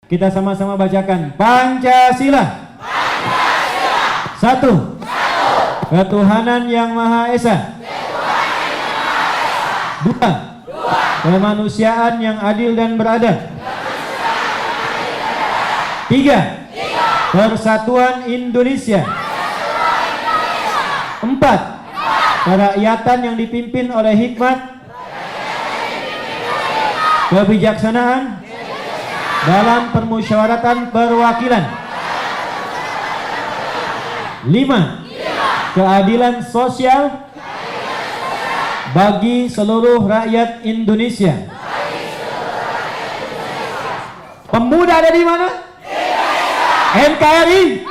Kita sama-sama bacakan Pancasila. Pancasila. Satu. Ketuhanan yang Maha Esa. Dua. Kemanusiaan yang adil dan beradab. Tiga. Persatuan Indonesia. Empat. Kerakyatan yang dipimpin oleh hikmat, kebijaksanaan dalam permusyawaratan perwakilan. Lima. Keadilan sosial bagi seluruh rakyat Indonesia. Pemuda ada di mana? NKRI.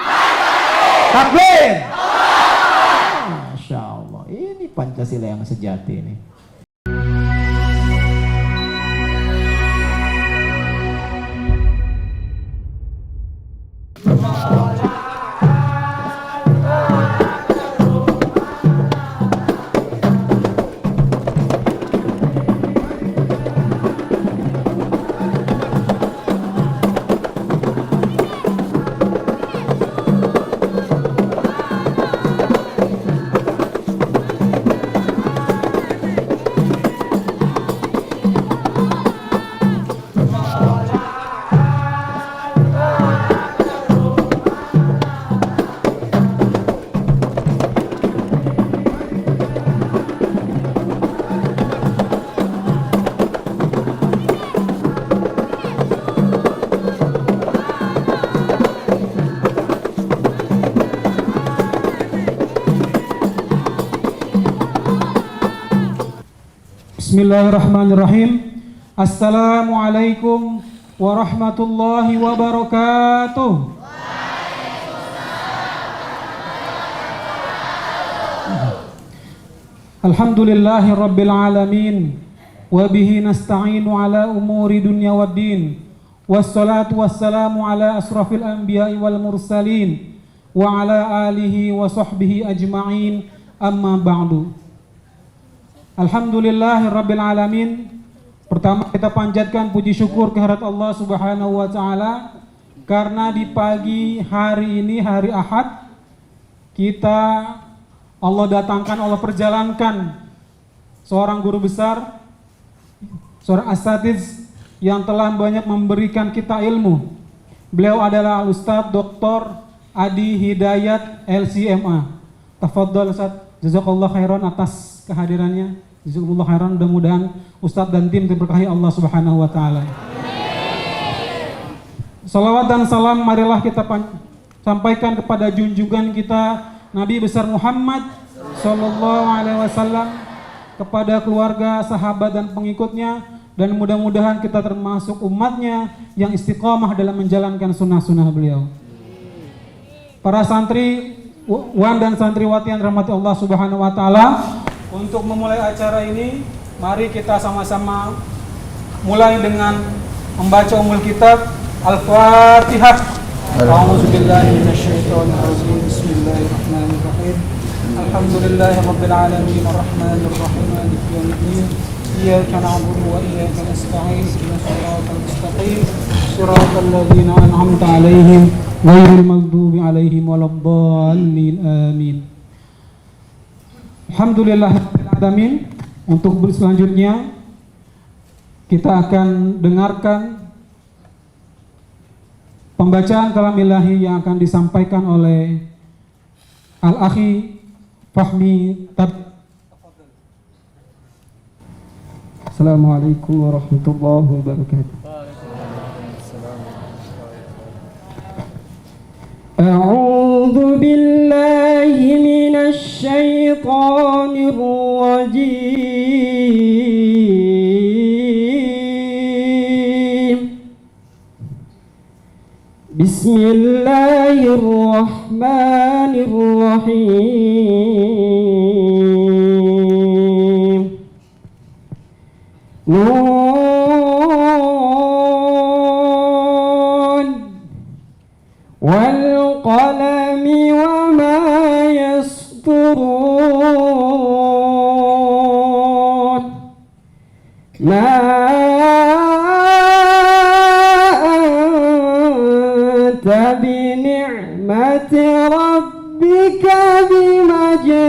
Takbir. Masya Allah, ini Pancasila yang sejati ini. Bismillahirrahmanirrahim. Assalamualaikum warahmatullahi wabarakatuh. Alhamdulillahi rabbil alamin, wa bihi nasta'inu ala umuri dunya waddin, wassalatu wassalamu ala asrafil anbiya'i wal mursalin wa ala alihi wa sahbihi ajma'in, amma ba'du. Alhamdulillahirabbil alamin. Pertama kita panjatkan puji syukur kehadirat Allah Subhanahu wa taala karena di pagi hari ini, hari Ahad, Allah datangkan, Allah perjalankan seorang guru besar, seorang asatiz yang telah banyak memberikan kita ilmu. Beliau adalah Ustadz Dr. Adi Hidayat LCMA. Tafadhol Ustadz, jazakallahu khairan atas kehadirannya. Jazakumullah khairan, mudah-mudahan Ustadz dan tim diberkahi Allah Subhanahu wa taala. Salawat dan salam marilah kita sampaikan kepada junjungan kita Nabi besar Muhammad sallallahu alaihi wasallam, kepada keluarga, sahabat dan pengikutnya, dan mudah-mudahan kita termasuk umatnya yang istiqomah dalam menjalankan sunnah-sunnah beliau. Para santri wan dan santriwati yang dirahmati Allah Subhanahu wa taala, untuk memulai acara ini, mari kita sama-sama mulai dengan membaca Ummul Kitab Al-Fatihah. A'udzubillahi minasyaitonir rajim. Bismillahirrahmanirrahim. Alhamdulillahirabbil alamin, arrahmanir rahim, maliki yaumiddin. Iyyaka na'budu wa iyyaka nasta'in. Ihdinas siratal mustaqim. Shiratal ladzina an'amta 'alaihim ghairil maghdubi 'alaihim waladdallin. Amin. Alhamdulillahirrahmanirrahim. Untuk selanjutnya kita akan dengarkan pembacaan kalam ilahi yang akan disampaikan oleh Al-Akhi Fahmi Tab. Assalamualaikum warahmatullahi wabarakatuh. A'udzu billahi minasy syaithanir rajim. Bismillahirrahmanirrahim. Wal qalami wa ma yasturun. Ma بنعمة ربك بمجنون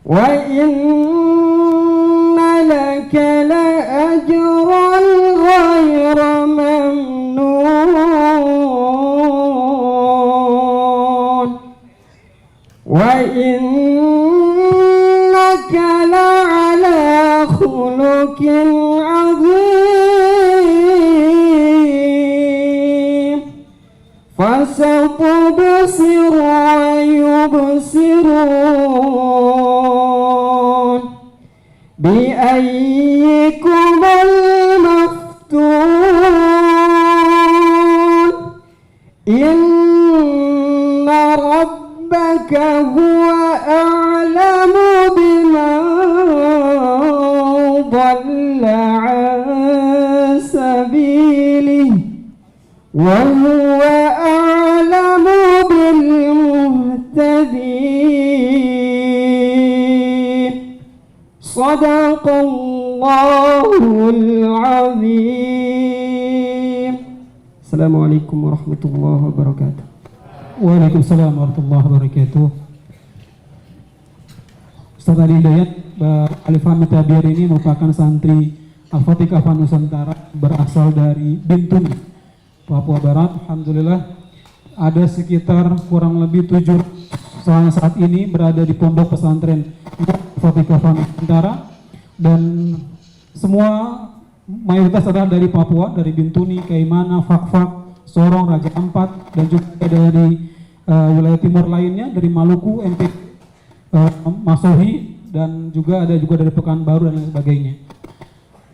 وإن لك لأجرا غير ممنون وإنك لعلى خلق عظيم فستبصر ويبصرون بأيكم المفتون إن ربك هو أعلم بمن ضل عن سبيله وهو أعلم بالمهتدين صدق الله العظيم. Assalamualaikum warahmatullahi wabarakatuh. Waalaikumsalam warahmatullahi wabarakatuh. Ustaz Ali Hidayat Alif Hamid Tabir ini merupakan santri Al-Fatihah Nusantara berasal dari Bintuni, Papua Barat. Alhamdulillah ada sekitar kurang lebih 7 saat ini berada di pondok pesantren Al-Fatihah Nusantara, dan semua mayoritas adalah dari Papua, dari Bintuni, Kaimana, Fak-Fak, Sorong, Raja Ampat, dan juga dari wilayah timur lainnya, dari Maluku, MP, Masohi, dan juga ada juga dari Pekanbaru dan lain sebagainya.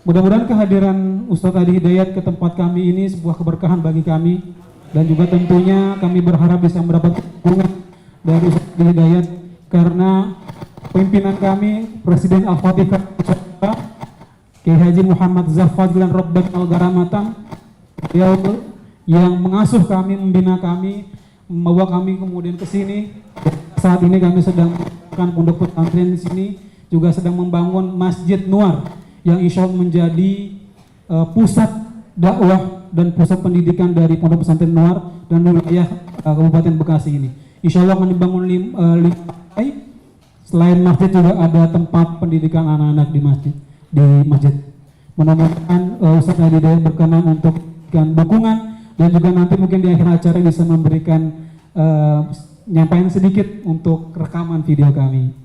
Mudah-mudahan kehadiran Ustadz Adi Hidayat ke tempat kami ini sebuah keberkahan bagi kami, dan juga tentunya kami berharap bisa mendapat dukungan dari Ustadz Adi Hidayat karena pimpinan kami, Presiden Al-Fatihah Kiai Haji Muhammad Zafadlan Rabbani Al-Garamatan, beliau yang mengasuh kami, membina kami, membawa kami kemudian ke sini. Saat ini kami sedang melakukan pondok pesantren di sini, juga sedang membangun Masjid Nuar yang insya Allah menjadi pusat dakwah dan pusat pendidikan dari pondok pesantren Nuar dan wilayah Kabupaten Bekasi ini. Insya Allah akan dibangun 5 lantai. Selain masjid juga ada tempat pendidikan anak-anak di masjid. Mudah-mudahan Ustadz Adi Hidayat berkenan untuk memberikan dukungan, dan juga nanti mungkin di akhir acara bisa memberikan nyampaikan sedikit untuk rekaman video kami.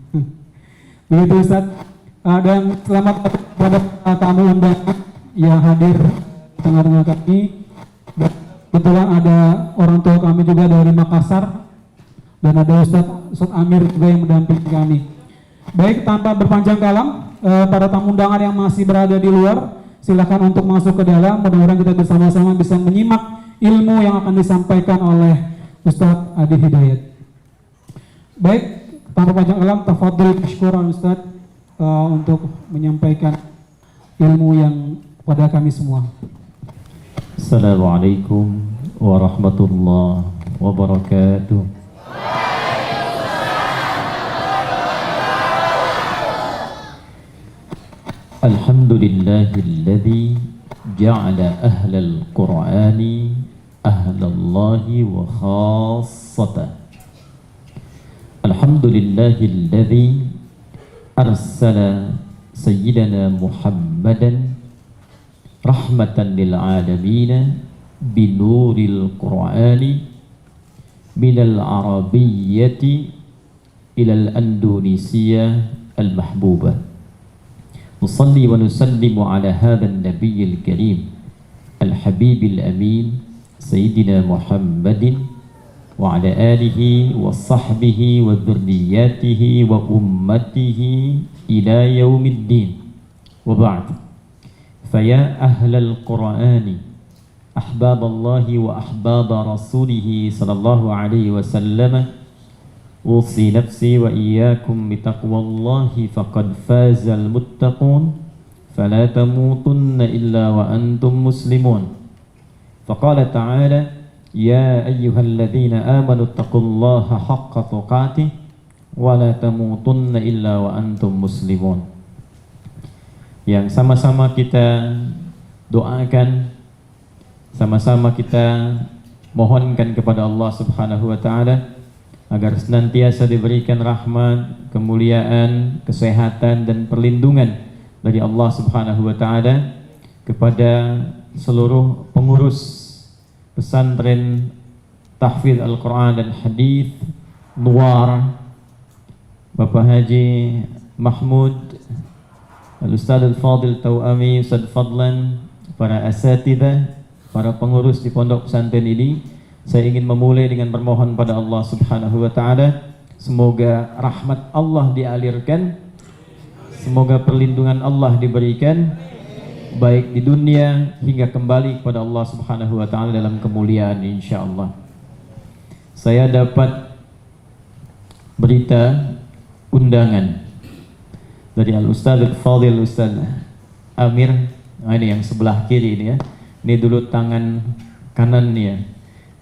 Begitu Ustadz. Dan selamat kepada tamu undangan yang hadir di tengah-tengah kami. Kebetulan ada orang tua kami juga dari Makassar, dan ada Ustadz Amir juga yang mendampingi kami. Baik, tanpa berpanjang kalam, para tamu undangan yang masih berada di luar, silakan untuk masuk ke dalam. Mudah-mudahan kita bersama-sama bisa menyimak ilmu yang akan disampaikan oleh Ustadz Adi Hidayat. Baik, tanpa panjang kalam, tafadhol syukuran Ustadz untuk menyampaikan ilmu yang pada kami semua. Assalamualaikum warahmatullahi wabarakatuh. Alhamdulillahilladzi ja'ala ahlal Qur'ani ahlallahi wa khassatah. Alhamdulillahilladzi arsala sayyidana Muhammadan rahmatan lil alamin binuril Qur'ani minal arabiyyati ilal andonesia al mahbubah. نصلي ونسلم على هذا النبي الكريم الحبيب الأمين سيدنا محمد وعلى آله وصحبه وذرياته وأمته إلى يوم الدين. وبعد، فيا أهل القرآن أحباب الله وأحباب رسوله صلى الله عليه وسلم، أوصي نفسي وإياكم بتقوى الله فقد فاز المتقون، فلا تموتن إلا وأنتم مسلمون. فقال تعالى: يا أيها الذين آمنوا اتقوا الله حق تقاته ولا تموتن إلا وأنتم مسلمون. Yang sama-sama kita doakan Sama-sama kita mohonkan kepada Allah Subhanahu wa taala agar senantiasa diberikan rahmat, kemuliaan, kesehatan dan perlindungan dari Allah Subhanahu wa taala kepada seluruh pengurus pesantren tahfidz Al-Quran dan Hadis Nuwar, Bapak Haji Mahmud, Al-Ustaz Al-Fadil Tauami, Ustaz Fadlan, para asatidzah, para pengurus di pondok pesantren ini. Saya ingin memulai dengan bermohon pada Allah Subhanahu wa taala, semoga rahmat Allah dialirkan, semoga perlindungan Allah diberikan baik di dunia hingga kembali kepada Allah Subhanahu wa taala dalam kemuliaan insyaallah. Saya dapat berita undangan dari Al-Ustaz Al-Fadil Ustaz Amir. Nah, ini yang sebelah kiri ini ya. Ini dulu tangan kanannya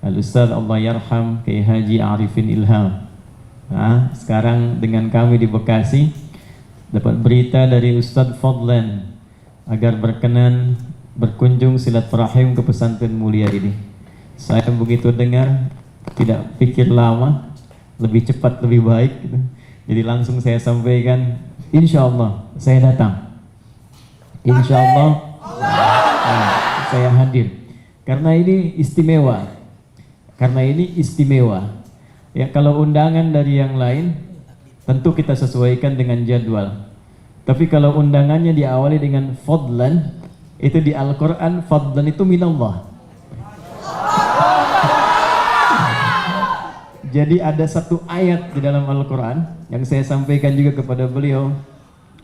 Al-Ustaz Allah Yarham Kiai Haji Arifin Ilham. Nah, sekarang dengan kami di Bekasi dapat berita dari Ustaz Fadlan agar berkenan berkunjung silaturahim ke pesantren mulia ini. Saya begitu dengar tidak pikir lama, lebih cepat lebih baik gitu. Jadi langsung saya sampaikan, insya Allah saya datang, insya Allah saya hadir karena ini istimewa. Karena ini istimewa. Ya, kalau undangan dari yang lain tentu kita sesuaikan dengan jadwal. Tapi kalau undangannya diawali dengan fadlan, itu di Al-Qur'an fadlan itu minallah. Jadi ada satu ayat di dalam Al-Qur'an yang saya sampaikan juga kepada beliau,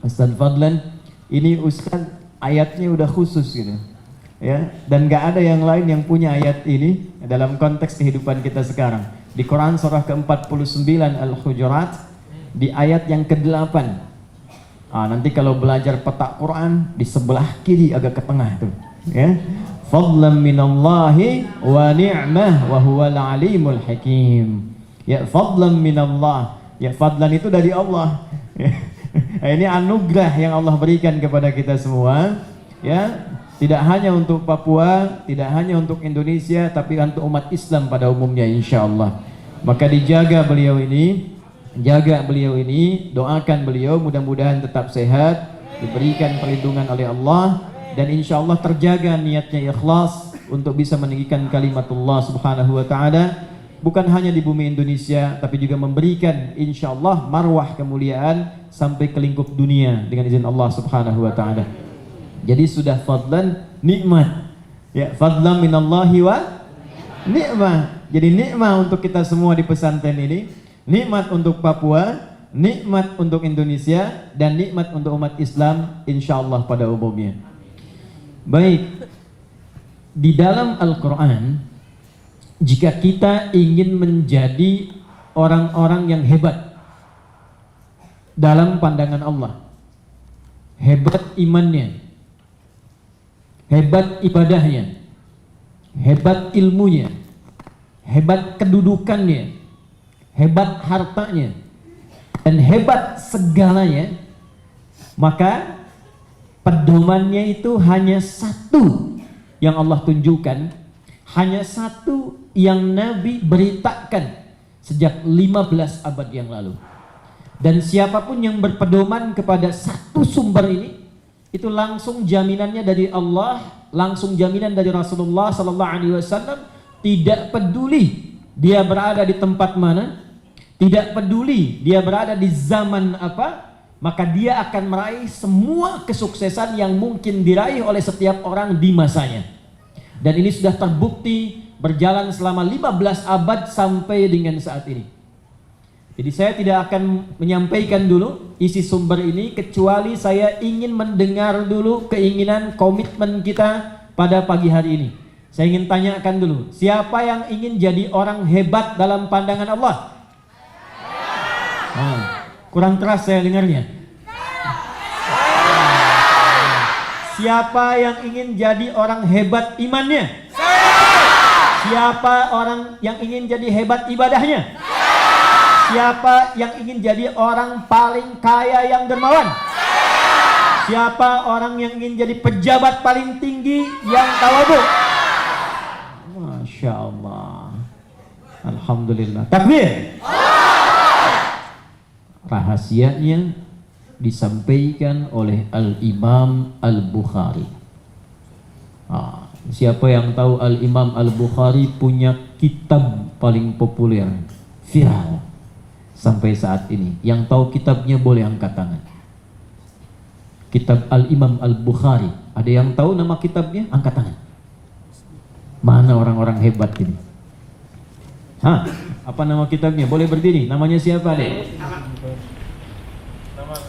Ustaz Fadlan, ini Ustaz ayatnya udah khusus gitu. Ya, dan gak ada yang lain yang punya ayat ini dalam konteks kehidupan kita sekarang. Di Quran surah ke-49 Al-Hujurat di ayat yang ke-8. Nanti kalau belajar peta Quran di sebelah kiri agak ke tengah tuh, ya. Fadlan minallahi wa ni'mah wa huwal alimul hakim. Ya, fadlan minallah. Ya, fadlan itu dari Allah. Ini anugerah yang Allah berikan kepada kita semua, ya. Tidak hanya untuk Papua, tidak hanya untuk Indonesia, tapi untuk umat Islam pada umumnya insyaallah. Maka dijaga beliau ini, jaga beliau ini, doakan beliau mudah-mudahan tetap sehat, diberikan perlindungan oleh Allah, dan insyaallah terjaga niatnya ikhlas untuk bisa meninggikan kalimatullah Subhanahu wa taala, bukan hanya di bumi Indonesia, tapi juga memberikan insyaallah marwah kemuliaan sampai ke lingkup dunia dengan izin Allah Subhanahu wa taala. Jadi sudah fadlan nikmat, ya, fadlan minallahi wa nikmah. Jadi nikmat untuk kita semua di pesantren ini, nikmat untuk Papua, nikmat untuk Indonesia, dan nikmat untuk umat Islam insyaallah pada umumnya. Baik, di dalam Al-Quran, jika kita ingin menjadi orang-orang yang hebat dalam pandangan Allah, hebat imannya, hebat ibadahnya, hebat ilmunya, hebat kedudukannya, hebat hartanya, dan hebat segalanya, maka pedomannya itu hanya satu yang Allah tunjukkan, hanya satu yang Nabi beritakan sejak 15 abad yang lalu. Dan siapapun yang berpedoman kepada satu sumber ini, itu langsung jaminannya dari Allah, langsung jaminan dari Rasulullah sallallahu alaihi wasallam. Tidak peduli dia berada di tempat mana, tidak peduli dia berada di zaman apa, maka dia akan meraih semua kesuksesan yang mungkin diraih oleh setiap orang di masanya. Dan ini sudah terbukti berjalan selama 15 abad sampai dengan saat ini. Jadi saya tidak akan menyampaikan dulu isi sumber ini, kecuali saya ingin mendengar dulu keinginan komitmen kita pada pagi hari ini. Saya ingin tanyakan dulu, siapa yang ingin jadi orang hebat dalam pandangan Allah? Kurang keras saya dengarnya. Siapa yang ingin jadi orang hebat imannya? Siapa orang yang ingin jadi hebat ibadahnya? Siapa yang ingin jadi orang paling kaya yang dermawan? Siapa orang yang ingin jadi pejabat paling tinggi yang tawadhu? Alhamdulillah. Takbir. Rahasianya disampaikan oleh Al-Imam Al-Bukhari. Siapa yang tahu Al-Imam Al-Bukhari punya kitab paling populer, viral sampai saat ini. Yang tahu kitabnya boleh angkat tangan. Kitab Al-Imam Al-Bukhari. Ada yang tahu nama kitabnya? Angkat tangan. Mana orang-orang hebat ini? Apa nama kitabnya? Boleh berdiri. Namanya siapa, Dek?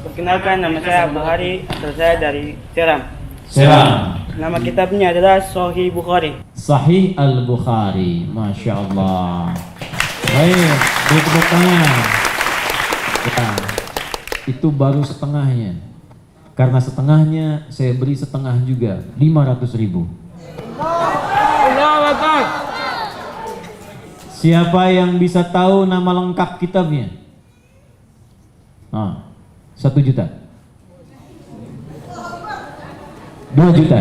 Perkenalkan, nama saya Bukhari, asal saya dari Seram. Seram. Nama kitabnya adalah Sahih Bukhari. Sahih Al-Bukhari. Masya Allah. Baik, beri tepuk tangan. Ya, itu baru setengahnya. Karena setengahnya saya beri setengah juga, 500.000. Siapa yang bisa tahu nama lengkap kitabnya? 1 juta. 2 juta.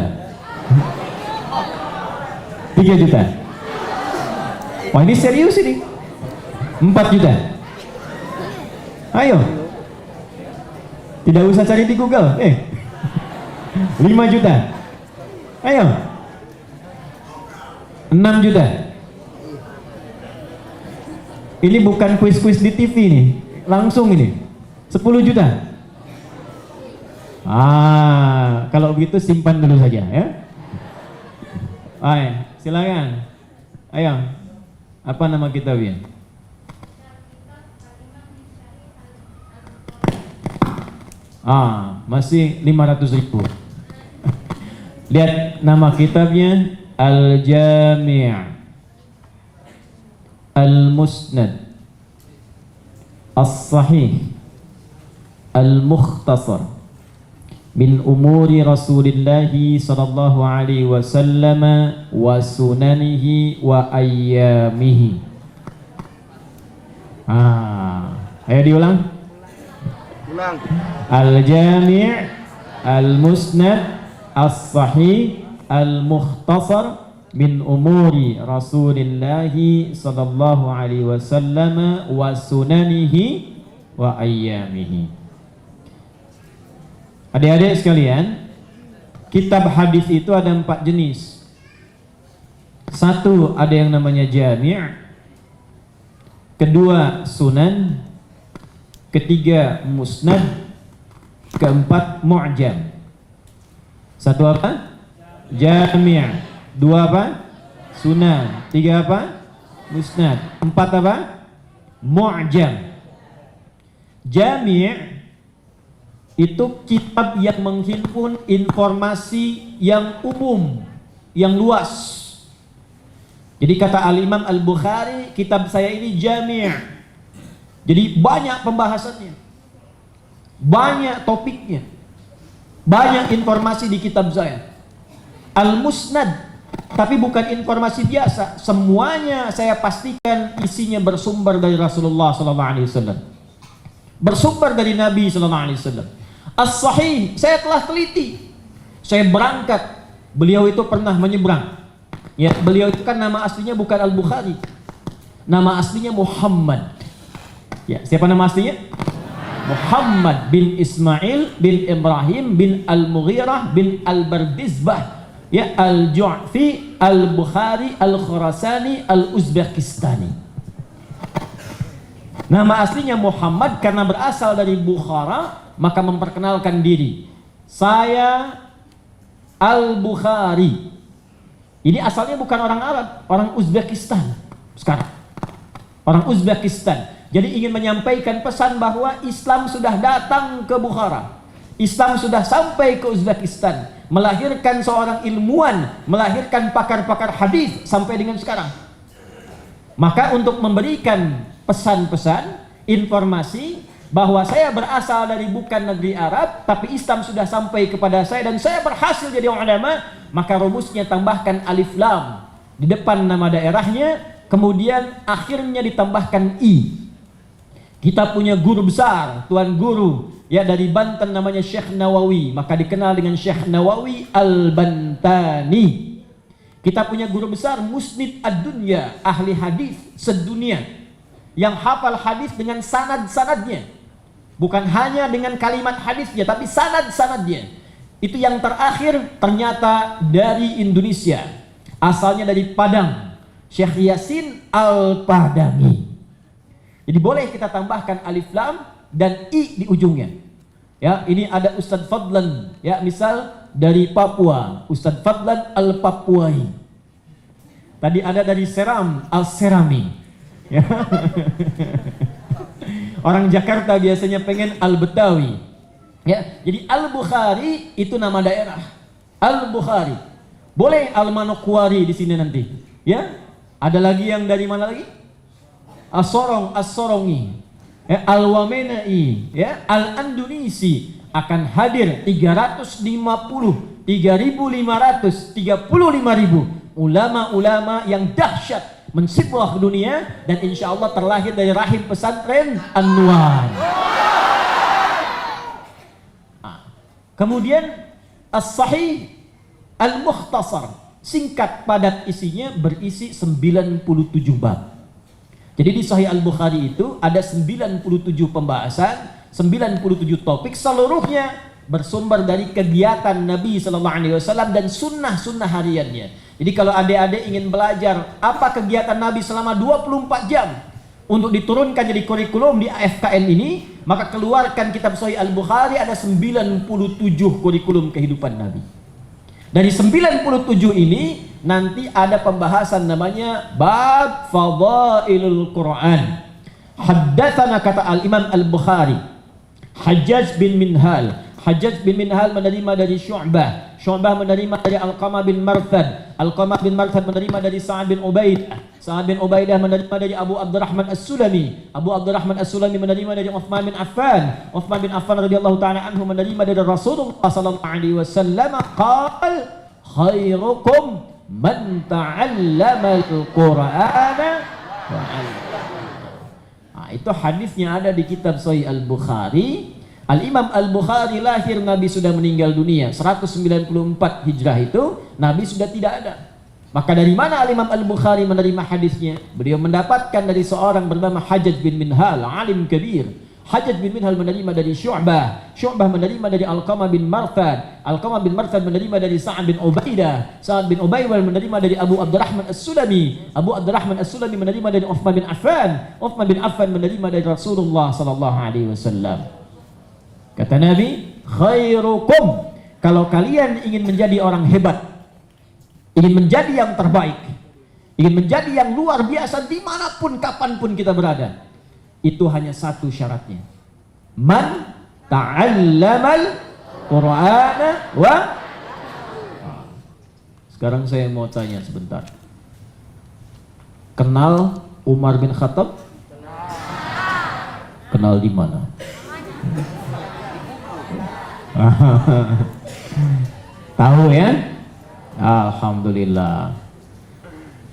3 juta. Wah, ini serius ini. 4 juta. Ayo. Tidak usah cari di Google. 5 juta. Ayo. 6 juta. Ini bukan kuis-kuis di TV nih. Langsung ini. 10 juta. Kalau begitu simpan dulu saja ya. Ayo, silakan. Ayo. Apa nama kitabnya? Masih 500.000. Lihat nama kitabnya, Al-Jami' Al-Musnad As-Sahih Al-Mukhtasar min umuri Rasulillahi sallallahu alaihi wasallam wa sunanihi wa ayyamihi. Ayo diulang. Al-Jami' Al-Musnad As-Sahih Al-Mukhtasar min umuri Rasulillahi sallallahu alaihi wasallam wa sunanihi wa ayyamihi. Adik-adik sekalian, kitab hadis itu ada 4 jenis. 1 ada yang namanya jami', kedua sunan, ketiga musnad, keempat mu'jam. 1 apa? Jami'. 2 apa? Sunan. 3 apa? Musnad. 4 apa? Mu'jam. Jami' itu kitab yang menghimpun informasi yang umum, yang luas. Jadi kata Al-Imam Al-Bukhari, kitab saya ini jami'. Jadi banyak pembahasannya, banyak topiknya, banyak informasi di kitab saya. Al-Musnad, tapi bukan informasi biasa. Semuanya saya pastikan isinya bersumber dari Rasulullah SAW, bersumber dari Nabi SAW. As-Sahih, saya telah teliti. Saya berangkat, beliau itu pernah menyeberang. Ya, beliau itu kan nama aslinya bukan Al-Bukhari. Nama aslinya Muhammad. Ya, siapa nama aslinya? Muhammad bin Ismail bin Ibrahim bin Al-Mughirah bin Al-Bardizbah. Ya, Al-Ju'fi Al-Bukhari Al-Khurasani Al-Uzbekistani. Nama aslinya Muhammad karena berasal dari Bukhara, maka memperkenalkan diri. Saya Al-Bukhari. Ini asalnya bukan orang Arab, orang Uzbekistan sekarang. Orang Uzbekistan. Jadi ingin menyampaikan pesan bahwa Islam sudah datang ke Bukhara. Islam sudah sampai ke Uzbekistan, melahirkan seorang ilmuwan, melahirkan pakar-pakar hadis sampai dengan sekarang. Maka untuk memberikan pesan-pesan, informasi bahwa saya berasal dari bukan negeri Arab, tapi Islam sudah sampai kepada saya dan saya berhasil jadi ulama, maka rumusnya tambahkan alif lam di depan nama daerahnya, kemudian akhirnya ditambahkan i. Kita punya guru besar, tuan guru ya dari Banten namanya Syekh Nawawi, maka dikenal dengan Syekh Nawawi Al-Bantani. Kita punya guru besar musnid ad-dunya, ahli hadis sedunia, yang hafal hadis dengan sanad-sanadnya, bukan hanya dengan kalimat hadisnya, tapi sanad-sanadnya. Itu yang terakhir ternyata dari Indonesia, asalnya dari Padang, Syekh Yasin Al-Padangi. Jadi boleh kita tambahkan alif lam dan i di ujungnya. Ya, ini ada Ustadz Fadlan, ya, misal dari Papua, Ustadz Fadlan Al-Papuai. Tadi ada dari Seram, Al-Serami. Ya. Orang Jakarta biasanya pengen Al-Betawi. Ya, jadi Al-Bukhari itu nama daerah. Al-Bukhari. Boleh Al-Manokwari di sini nanti. Ya. Ada lagi yang dari mana lagi? As-Sorong, As-Sorongi, ya, Al-Wamenai, ya, Al-Andunisi akan hadir 350, 3.500, 35.000 ulama-ulama yang dahsyat mensibwah dunia, dan insya Allah terlahir dari rahim pesantren Anwar. Kemudian As-Sahih Al-Mukhtasar, singkat padat isinya, berisi 97 bab. Jadi di Sahih Al-Bukhari itu ada 97 pembahasan, 97 topik, seluruhnya bersumber dari kegiatan Nabi SAW dan sunnah-sunnah hariannya. Jadi kalau adik-adik ingin belajar apa kegiatan Nabi selama 24 jam untuk diturunkan jadi kurikulum di AFKN ini, maka keluarkan kitab Sahih Al-Bukhari, ada 97 kurikulum kehidupan Nabi. Dari 97 ini nanti ada pembahasan namanya bab Fadailul Quran. Haddatsana, kata Al-Imam Al-Bukhari, Hajjaj bin Minhal. Hajjaj bin Minhal menerima dari Syu'bah. Syu'bah menerima dari Alqamah bin Marthad. Alqamah bin Marthad menerima dari Sa'ad bin Ubaidah. Sa'ad bin Ubaidah menerima dari Abu Abdurrahman As-Sulami. Abu Abdurrahman As-Sulami menerima dari Uthman bin Affan. Uthman bin Affan radhiyallahu ta'ala anhu menerima dari Rasulullah sallallahu alaihi wasallam, qala khairukum man ta'allama al-Qur'ana wa 'allama. Itu hadisnya ada di kitab Sahih Al-Bukhari. Al-Imam Al-Bukhari lahir, Nabi sudah meninggal dunia 194 Hijrah, itu Nabi sudah tidak ada. Maka dari mana Al-Imam Al-Bukhari menerima hadisnya? Beliau mendapatkan dari seorang bernama Hajjaj bin Minhal, alim kabir. Hajjaj bin Minhal menerima dari Syu'bah. Syu'bah menerima dari Alqamah bin Marthad. Alqamah bin Marthad menerima dari Sa'ad bin Ubaidah. Sa'ad bin Ubaidah menerima dari Abu Abdurrahman As-Sulami. Abu Abdurrahman As-Sulami menerima dari Uthman bin Affan. Uthman bin Affan menerima dari Rasulullah sallallahu alaihi wasallam. Kata Nabi, khairukum, kalau kalian ingin menjadi orang hebat, ingin menjadi yang terbaik, ingin menjadi yang luar biasa dimanapun kapanpun kita berada, itu hanya satu syaratnya, man ta'allamal Qur'ana wa. Sekarang saya mau tanya sebentar, kenal Umar bin Khattab? Kenal di mana? Tahu ya? Alhamdulillah.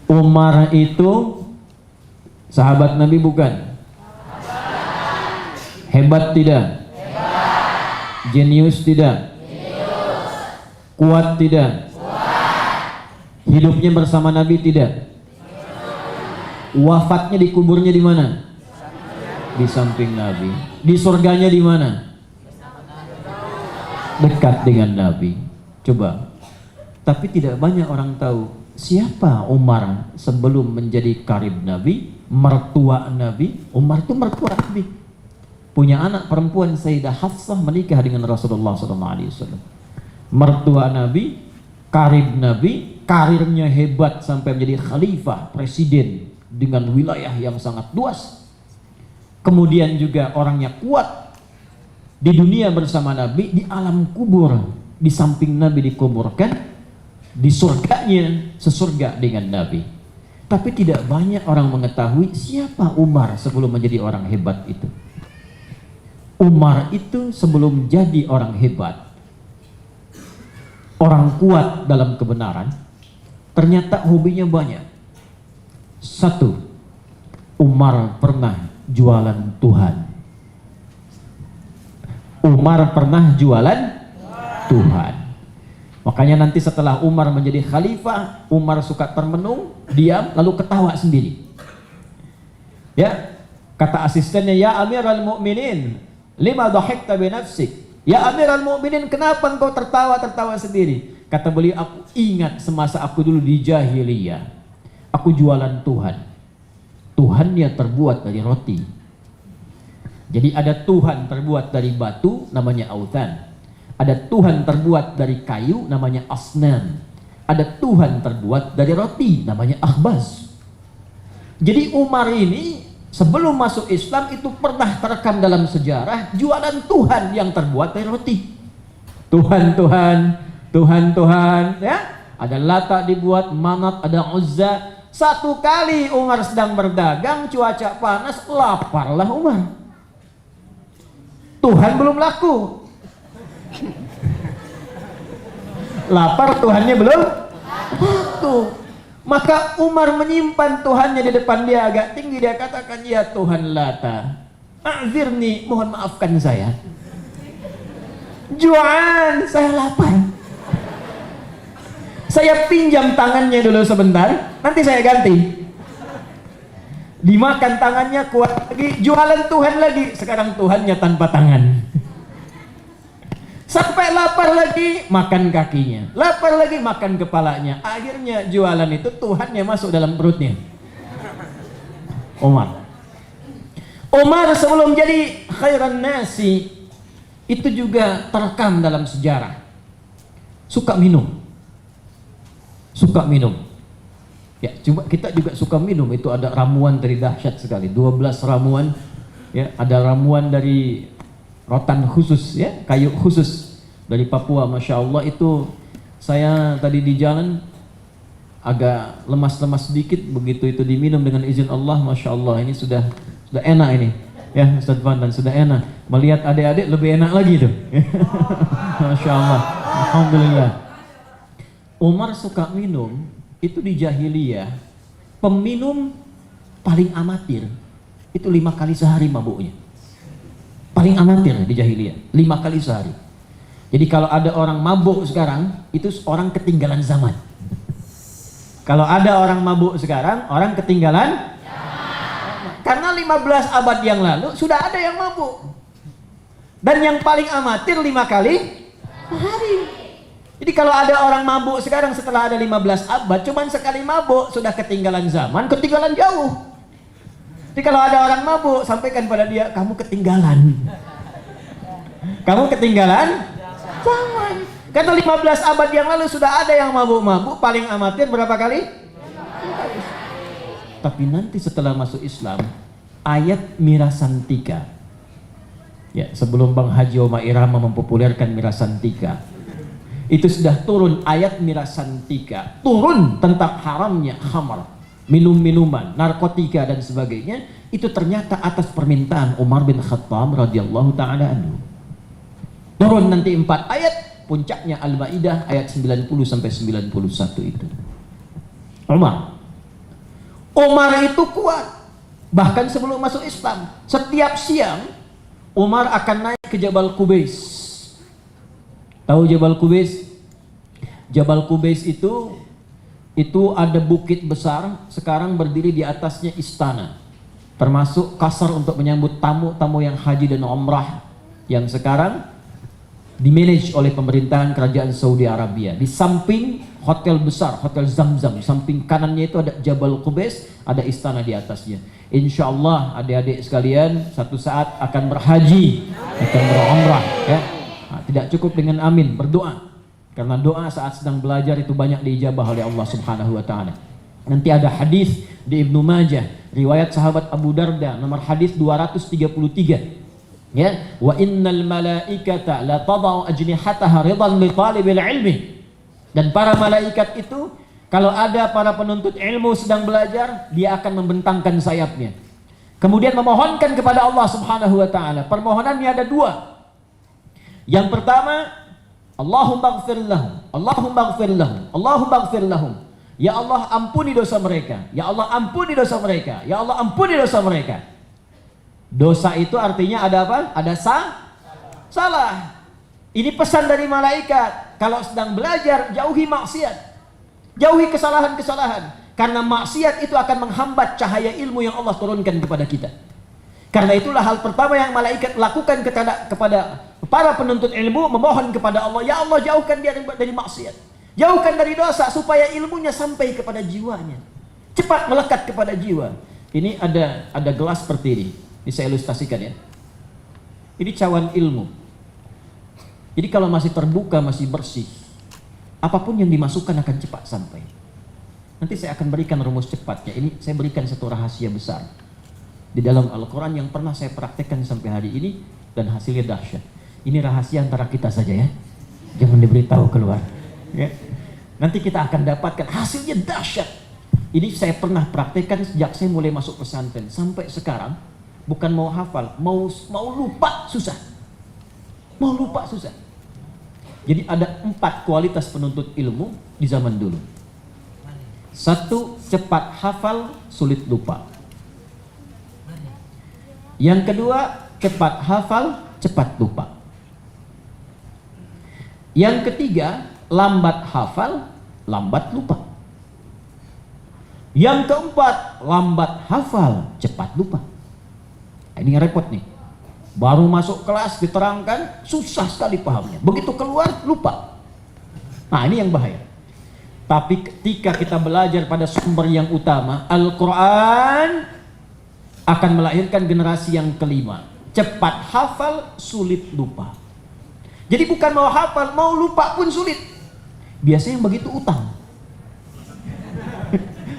Umar itu sahabat Nabi bukan? Hebat tidak? Jenius tidak? Kuat tidak? Hidupnya bersama Nabi tidak? Wafatnya dikuburnya di mana? Di samping Nabi. Di surganya di mana? Dekat dengan Nabi. Coba. Tapi tidak banyak orang tahu siapa Umar sebelum menjadi karib Nabi, mertua Nabi. Umar itu mertua Nabi. Punya anak perempuan Sayyidah Hafsah, menikah dengan Rasulullah SAW. Mertua Nabi, karib Nabi, karirnya hebat sampai menjadi khalifah, presiden dengan wilayah yang sangat luas. Kemudian juga orangnya kuat di dunia bersama Nabi, di alam kubur di samping Nabi dikuburkan, di surganya sesurga dengan Nabi. Tapi tidak banyak orang mengetahui siapa Umar sebelum menjadi orang hebat itu. Umar itu sebelum jadi orang hebat, orang kuat dalam kebenaran, ternyata hobinya banyak. Satu, Umar pernah jualan Tuhan. Umar pernah jualan Tuhan. Makanya nanti setelah Umar menjadi khalifah, Umar suka termenung, diam, lalu ketawa sendiri. Ya, kata asistennya, ya Amirul Mukminin, lima dhahikta bi nafsik. Ya Amirul Mukminin, kenapa engkau tertawa sendiri? Kata beliau, aku ingat semasa aku dulu di jahiliyah. Aku jualan Tuhan. Tuhannya terbuat dari roti. Jadi ada Tuhan terbuat dari batu, namanya Authan. Ada Tuhan terbuat dari kayu, namanya Asnam. Ada Tuhan terbuat dari roti, namanya Akhbaz. Jadi Umar ini sebelum masuk Islam itu pernah terekam dalam sejarah jualan Tuhan yang terbuat dari roti. Tuhan, ya. Ada Lata dibuat, Manat, ada Uzza. Satu kali Umar sedang berdagang, cuaca panas, laparlah Umar. Tuhan belum laku. Lapar, Tuhannya belum laku. Maka Umar menyimpan Tuhannya di depan dia agak tinggi. Dia katakan, ya Tuhan Lata, a'zirni, mohon maafkan saya. Juan, saya lapar. Saya pinjam tangannya dulu sebentar, nanti saya ganti. Dimakan tangannya, kuat lagi, jualan Tuhan lagi. Sekarang Tuhannya tanpa tangan. Sampai lapar lagi, makan kakinya. Lapar lagi, makan kepalanya. Akhirnya jualan itu Tuhannya masuk dalam perutnya. Umar sebelum jadi khairan nasi, itu juga terekam dalam sejarah. Suka minum. Ya, coba kita juga suka minum. Itu ada ramuan dari dahsyat sekali. 12 ramuan. Ya, ada ramuan dari rotan khusus, ya, kayu khusus dari Papua. Masya Allah, itu saya tadi di jalan agak lemas-lemas sedikit, begitu itu diminum dengan izin Allah, Masya Allah, ini sudah enak ini, ya Ustaz Fadlan, sudah enak. Melihat adik-adik lebih enak lagi tuh. Masya Allah, Alhamdulillah. Umar suka minum, itu di jahiliyah, peminum paling amatir itu 5 kali sehari mabuknya. Paling amatir di jahiliyah, 5 kali sehari. Jadi kalau ada orang mabuk sekarang, itu orang ketinggalan zaman. Kalau ada orang mabuk sekarang, orang ketinggalan zaman. Karena 15 abad yang lalu sudah ada yang mabuk. Dan yang paling amatir 5 kali sehari. Jadi kalau ada orang mabuk sekarang setelah ada 15 abad, cuman sekali mabuk sudah ketinggalan zaman, ketinggalan jauh. Jadi kalau ada orang mabuk, sampaikan pada dia, kamu ketinggalan. Kamu ketinggalan zaman. Karena 15 abad yang lalu sudah ada yang mabuk-mabuk, paling amatir berapa kali? Tapi nanti setelah masuk Islam, ayat Mirasantika. Ya, sebelum Bang Haji Oma Irama mempopulerkan Mirasantika, itu sudah turun ayat Mirasantika, turun tentang haramnya khamar, minum-minuman, narkotika dan sebagainya. Itu ternyata atas permintaan Umar bin Khattab radhiyallahu taala anhu. Turun nanti 4 ayat, puncaknya Al-Maidah ayat 90 sampai 91 itu. Umar itu kuat. Bahkan sebelum masuk Islam, setiap siang Umar akan naik ke Jabal Qubais. Tahu Jabal Qubais? Jabal Qubais itu ada bukit besar, sekarang berdiri di atasnya istana, termasuk kasar untuk menyambut tamu-tamu yang haji dan umrah, yang sekarang dimanage oleh pemerintahan kerajaan Saudi Arabia. Di samping hotel besar, Hotel Zamzam, samping kanannya itu ada Jabal Qubais, ada istana di atasnya. Insya Allah adik-adik sekalian satu saat akan berhaji, akan berumrah, ya. Nah, tidak cukup dengan amin, berdoa. Karena doa saat sedang belajar itu banyak diijabah oleh Allah Subhanahu wa taala. Nanti ada hadis di Ibnu Majah, riwayat sahabat Abu Darda, nomor hadis 233. Ya, wa innal malaikata la tadau ajnihataha ridan li talibil ilmi. Dan para malaikat itu kalau ada para penuntut ilmu sedang belajar, dia akan membentangkan sayapnya. Kemudian memohonkan kepada Allah Subhanahu wa taala. Permohonannya ada 2. Yang pertama, Allahumma ighfir lahum, Allahumma ighfir lahum, Allahumma ighfir lahum. Ya Allah, ampuni dosa mereka. Ya Allah, ampuni dosa mereka. Ya Allah, ampuni dosa mereka. Dosa itu artinya ada apa? Ada salah. Ini pesan dari malaikat. kalau sedang belajar, jauhi maksiat. Jauhi kesalahan-kesalahan. Karena maksiat itu akan menghambat cahaya ilmu yang Allah turunkan kepada kita. Karena itulah hal pertama yang malaikat lakukan kepada para penuntut ilmu, memohon kepada Allah, ya Allah jauhkan dia dari maksiat. Jauhkan dari dosa supaya ilmunya sampai kepada jiwanya. Cepat melekat kepada jiwa. Ini ada gelas seperti ini. Ini saya ilustrasikan ya. Ini cawan ilmu. Jadi kalau masih terbuka, masih bersih, apapun yang dimasukkan akan cepat sampai. Nanti saya akan berikan rumus cepatnya. Ini saya berikan satu rahasia besar di dalam Al-Quran yang pernah saya praktekkan sampai hari ini dan hasilnya dahsyat. Ini rahasia antara kita saja ya. Jangan diberitahu keluar. Ya. Nanti kita akan dapatkan hasilnya dahsyat. Ini saya pernah praktekkan sejak saya mulai masuk pesantren sampai sekarang. Bukan mau hafal, mau lupa susah. Mau lupa susah. Jadi ada 4 kualitas penuntut ilmu di zaman dulu. 1, cepat hafal, sulit lupa. Yang kedua, cepat hafal, cepat lupa. Yang ketiga, lambat hafal, lambat lupa. Yang keempat, lambat hafal, cepat lupa. Nah, ini yang repot nih. Baru masuk kelas diterangkan, susah sekali pahamnya. Begitu keluar, lupa. Nah, ini yang bahaya. Tapi ketika kita belajar pada sumber yang utama, Al-Quran akan melahirkan generasi yang kelima. Cepat hafal, sulit lupa. Jadi bukan mau hafal, mau lupa pun sulit. Biasanya yang begitu utang.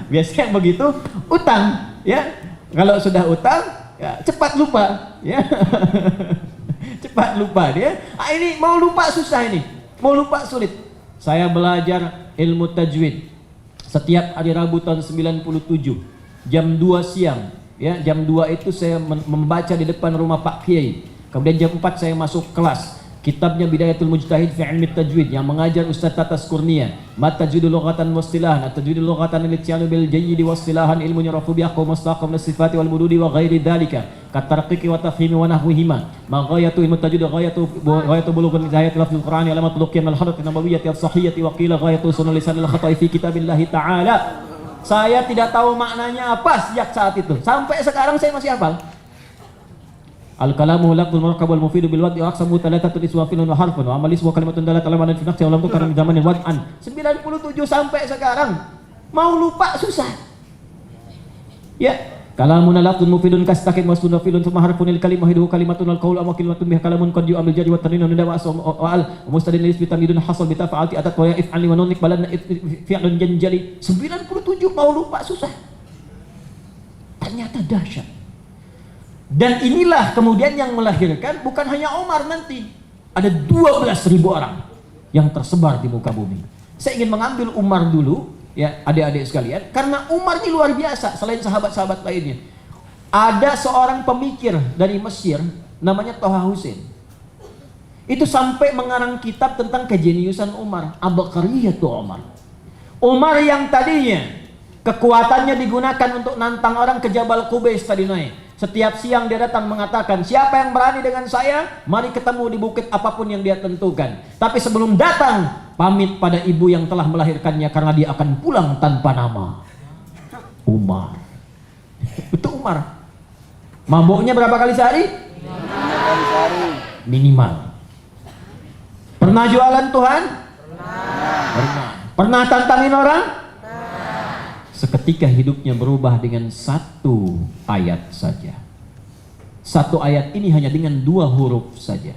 Biasanya yang begitu utang, ya. Kalau sudah utang, ya, cepat lupa, ya. Cepat lupa dia. Ah, ini mau lupa susah ini, mau lupa sulit. Saya belajar ilmu tajwid setiap hari Rabu tahun 97 jam 2 siang, ya. Jam 2 itu saya membaca di depan rumah Pak Kiai. Kemudian jam 4 saya masuk kelas. Kitabnya Bidayatul Mujtahid fi Ilmi Tajwid yang mengajar Ustaz Tatas Kurnia. Matajwidul lughatan wastilahan, at-tajwidul lughatan lityanu bil jayyid wastilahan ilmu yarafu bi aqwa mustaqam lisifati wal mududi wa ghairi dzalika. Katarqiqi wa tafhimi wa nahwihima. Ma ghayatu ilmu tajwid ghayatu bulughul hidayatil lafzul qur'ani alamat luqyan al hadat nabawiyyati as-sahiyyati wa qila ghayatu sunnah lisanil khata'i fi kitabillah ta'ala. Saya tidak tahu maknanya apa sejak saat itu. Sampai sekarang saya masih hafal. Al-kalamu lafzul murakkab wal mufidu bil wad'i aqsamu thalathatu iswa filun wa harfun wa amalis wa kalimatun dalat ala ma'nan fi nafsi wa lam tukar min zamanin wad'an. 97 sampai sekarang. Mau lupa susah. Ya, kalamun lafzul mufidun kastaqim wa sunna filun thumma harfunil kalimah hidu kalimatun al qaul amma kalimatun biha kalamun qad yu'amil jadi wa tanwin wa al mustadin lisbi tamidun hasal bi tafa'ati atat wa if'ali wa nunik balan fi'lun janjali. 97 mau lupa susah. Ternyata dahsyat. Dan inilah kemudian yang melahirkan bukan hanya Umar nanti. Ada 12.000 orang yang tersebar di muka bumi. Saya ingin mengambil Umar dulu, ya adik-adik sekalian. Karena Umar ini luar biasa selain sahabat-sahabat lainnya. Ada seorang pemikir dari Mesir namanya Toha Hussein. Itu sampai mengarang kitab tentang kejeniusan Umar. Abqariyatu Umar. Umar yang tadinya kekuatannya digunakan untuk nantang orang ke Jabal Qubais tadi naik. Setiap siang dia datang mengatakan, siapa yang berani dengan saya, mari ketemu di bukit apapun yang dia tentukan. Tapi sebelum datang, pamit pada ibu yang telah melahirkannya karena dia akan pulang tanpa nama. Umar. Itu Umar. Mabuknya berapa kali sehari? Minimal. Pernah jualan Tuhan? Pernah. Pernah tantangin orang? Seketika hidupnya berubah dengan 1 ayat saja. 1 ayat ini hanya dengan 2 huruf saja.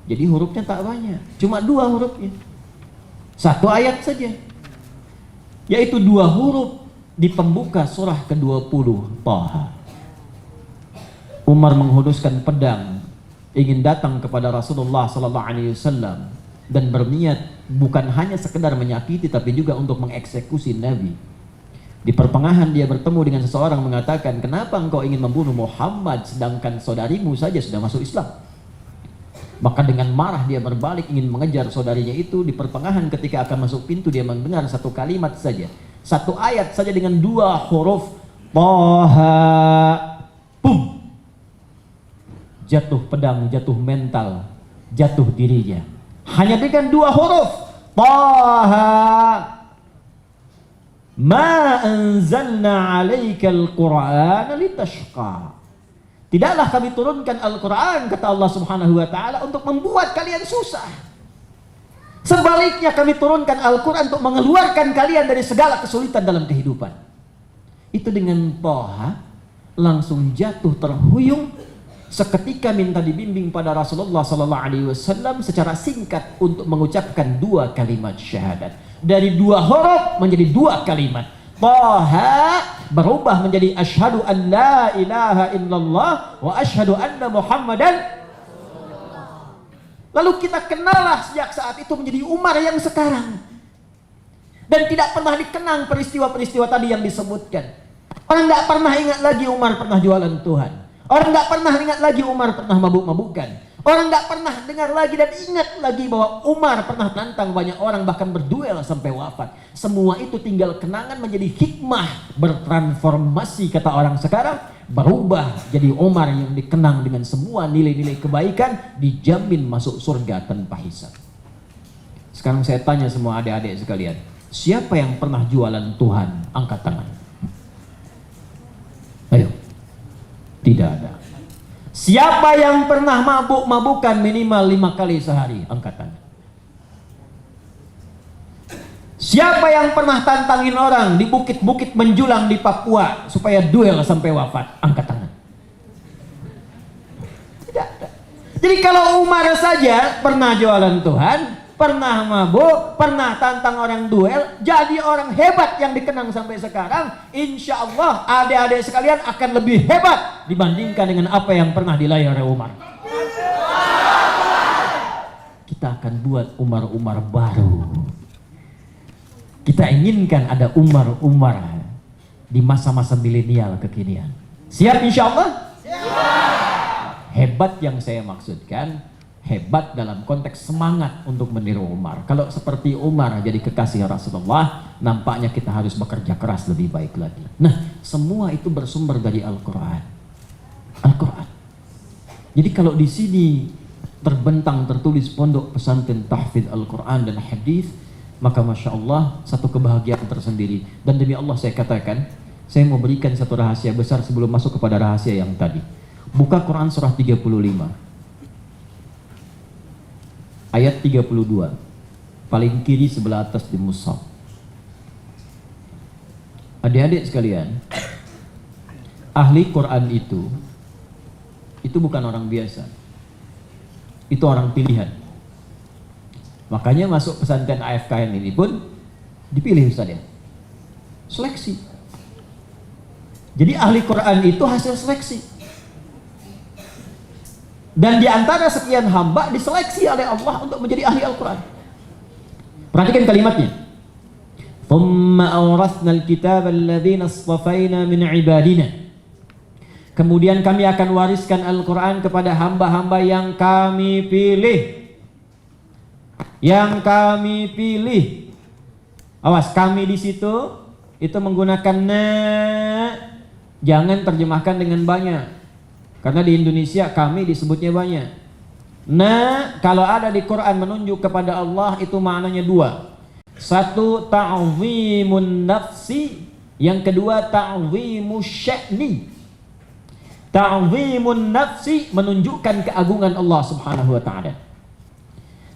Jadi hurufnya tak banyak, cuma 2 hurufnya. 1 ayat saja. Yaitu 2 huruf di pembuka surah ke-20 Taha. Umar menghunuskan pedang ingin datang kepada Rasulullah SAW dan berniat bukan hanya sekedar menyakiti tapi juga untuk mengeksekusi Nabi. Di pertengahan dia bertemu dengan seseorang mengatakan, kenapa engkau ingin membunuh Muhammad sedangkan saudarimu saja sudah masuk Islam? Maka dengan marah dia berbalik ingin mengejar saudarinya itu. Di pertengahan ketika akan masuk pintu dia mendengar 1 kalimat saja, 1 ayat saja dengan 2 huruf, Taha. Bum. Jatuh pedang, jatuh mental, jatuh dirinya. Hanya dengan 2 huruf. Taha. Ma anzalna 'alaikal Qur'ana litashqa. Tidaklah kami turunkan Al-Qur'an, kata Allah Subhanahu wa taala, untuk membuat kalian susah. Sebaliknya kami turunkan Al-Qur'an untuk mengeluarkan kalian dari segala kesulitan dalam kehidupan. Itu dengan Taha langsung jatuh terhuyung, seketika minta dibimbing pada Rasulullah sallallahu alaihi wasallam secara singkat untuk mengucapkan 2 kalimat syahadat. Dari 2 huruf menjadi 2 kalimat. Taha berubah menjadi asyhadu an la ilaha illallah wa asyhadu anna Muhammadan. Lalu kita kenallah sejak saat itu menjadi Umar yang sekarang. Dan tidak pernah dikenang peristiwa-peristiwa tadi yang disebutkan. Orang nggak pernah ingat lagi Umar pernah jualan Tuhan. Orang nggak pernah ingat lagi Umar pernah mabuk-mabukan. Orang nggak pernah dengar lagi dan ingat lagi bahwa Umar pernah nantang banyak orang, bahkan berduel sampai wafat. Semua itu tinggal kenangan menjadi hikmah, bertransformasi kata orang sekarang, berubah jadi Umar yang dikenang dengan semua nilai-nilai kebaikan, dijamin masuk surga tanpa hisab. Sekarang saya tanya semua adik-adik sekalian, siapa yang pernah jualan Tuhan? Angkat tangan. Ayo. Tidak ada. Siapa yang pernah mabuk-mabukan minimal 5 kali sehari? Angkat tangan. Siapa yang pernah tantangin orang di bukit-bukit menjulang di Papua supaya duel sampai wafat? Angkat tangan. Tidak ada. Jadi kalau Umar saja pernah jualan Tuhan, pernah mabuk, pernah tantang orang duel, jadi orang hebat yang dikenang sampai sekarang, insya Allah adik-adik sekalian akan lebih hebat dibandingkan dengan apa yang pernah dilayari Umar. Kita akan buat Umar-Umar baru. Kita inginkan ada Umar-Umar di masa-masa milenial kekinian. Siap insya Allah? Hebat yang saya maksudkan, hebat dalam konteks semangat untuk meniru Umar. Kalau seperti Umar jadi kekasih Rasulullah, nampaknya kita harus bekerja keras lebih baik lagi. Nah, semua itu bersumber dari Al-Quran. Al-Quran. Jadi kalau di sini terbentang tertulis Pondok Pesantren Tahfidz Al-Quran dan Hadis, maka Masya Allah satu kebahagiaan tersendiri. Dan demi Allah saya katakan, saya mau berikan satu rahasia besar sebelum masuk kepada rahasia yang tadi. Buka Quran surah 35 ayat 32, paling kiri sebelah atas di mushaf. Adik-adik sekalian, ahli Quran itu bukan orang biasa, itu orang pilihan. Makanya masuk pesantren AFKN ini pun dipilih Ustaz ya, seleksi. Jadi ahli Quran itu hasil seleksi. Dan di antara sekian hamba diseleksi oleh Allah untuk menjadi ahli Al-Quran. Perhatikan kalimatnya. Thumma awrathna al-kitaba alladhina istafayna min ibadina. Kemudian kami akan wariskan Al-Quran kepada hamba-hamba yang kami pilih. Yang kami pilih. Awas, kami di situ itu menggunakan na. Jangan terjemahkan dengan banyak. Karena di Indonesia kami disebutnya banyak. Nah, kalau ada di Quran menunjuk kepada Allah itu maknanya 2. Satu, ta'zimun nafsi. Yang kedua, ta'zimus sya'ni. Ta'zimun nafsi menunjukkan keagungan Allah Subhanahu wa ta'ala.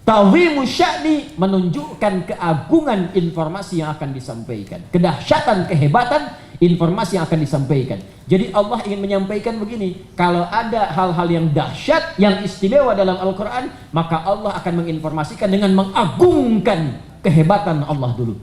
Ta'zimus sya'ni menunjukkan keagungan informasi yang akan disampaikan. Kedahsyatan, kehebatan informasi yang akan disampaikan. Jadi Allah ingin menyampaikan begini, kalau ada hal-hal yang dahsyat, yang istimewa dalam Al-Quran, maka Allah akan menginformasikan dengan mengagungkan kehebatan Allah dulu.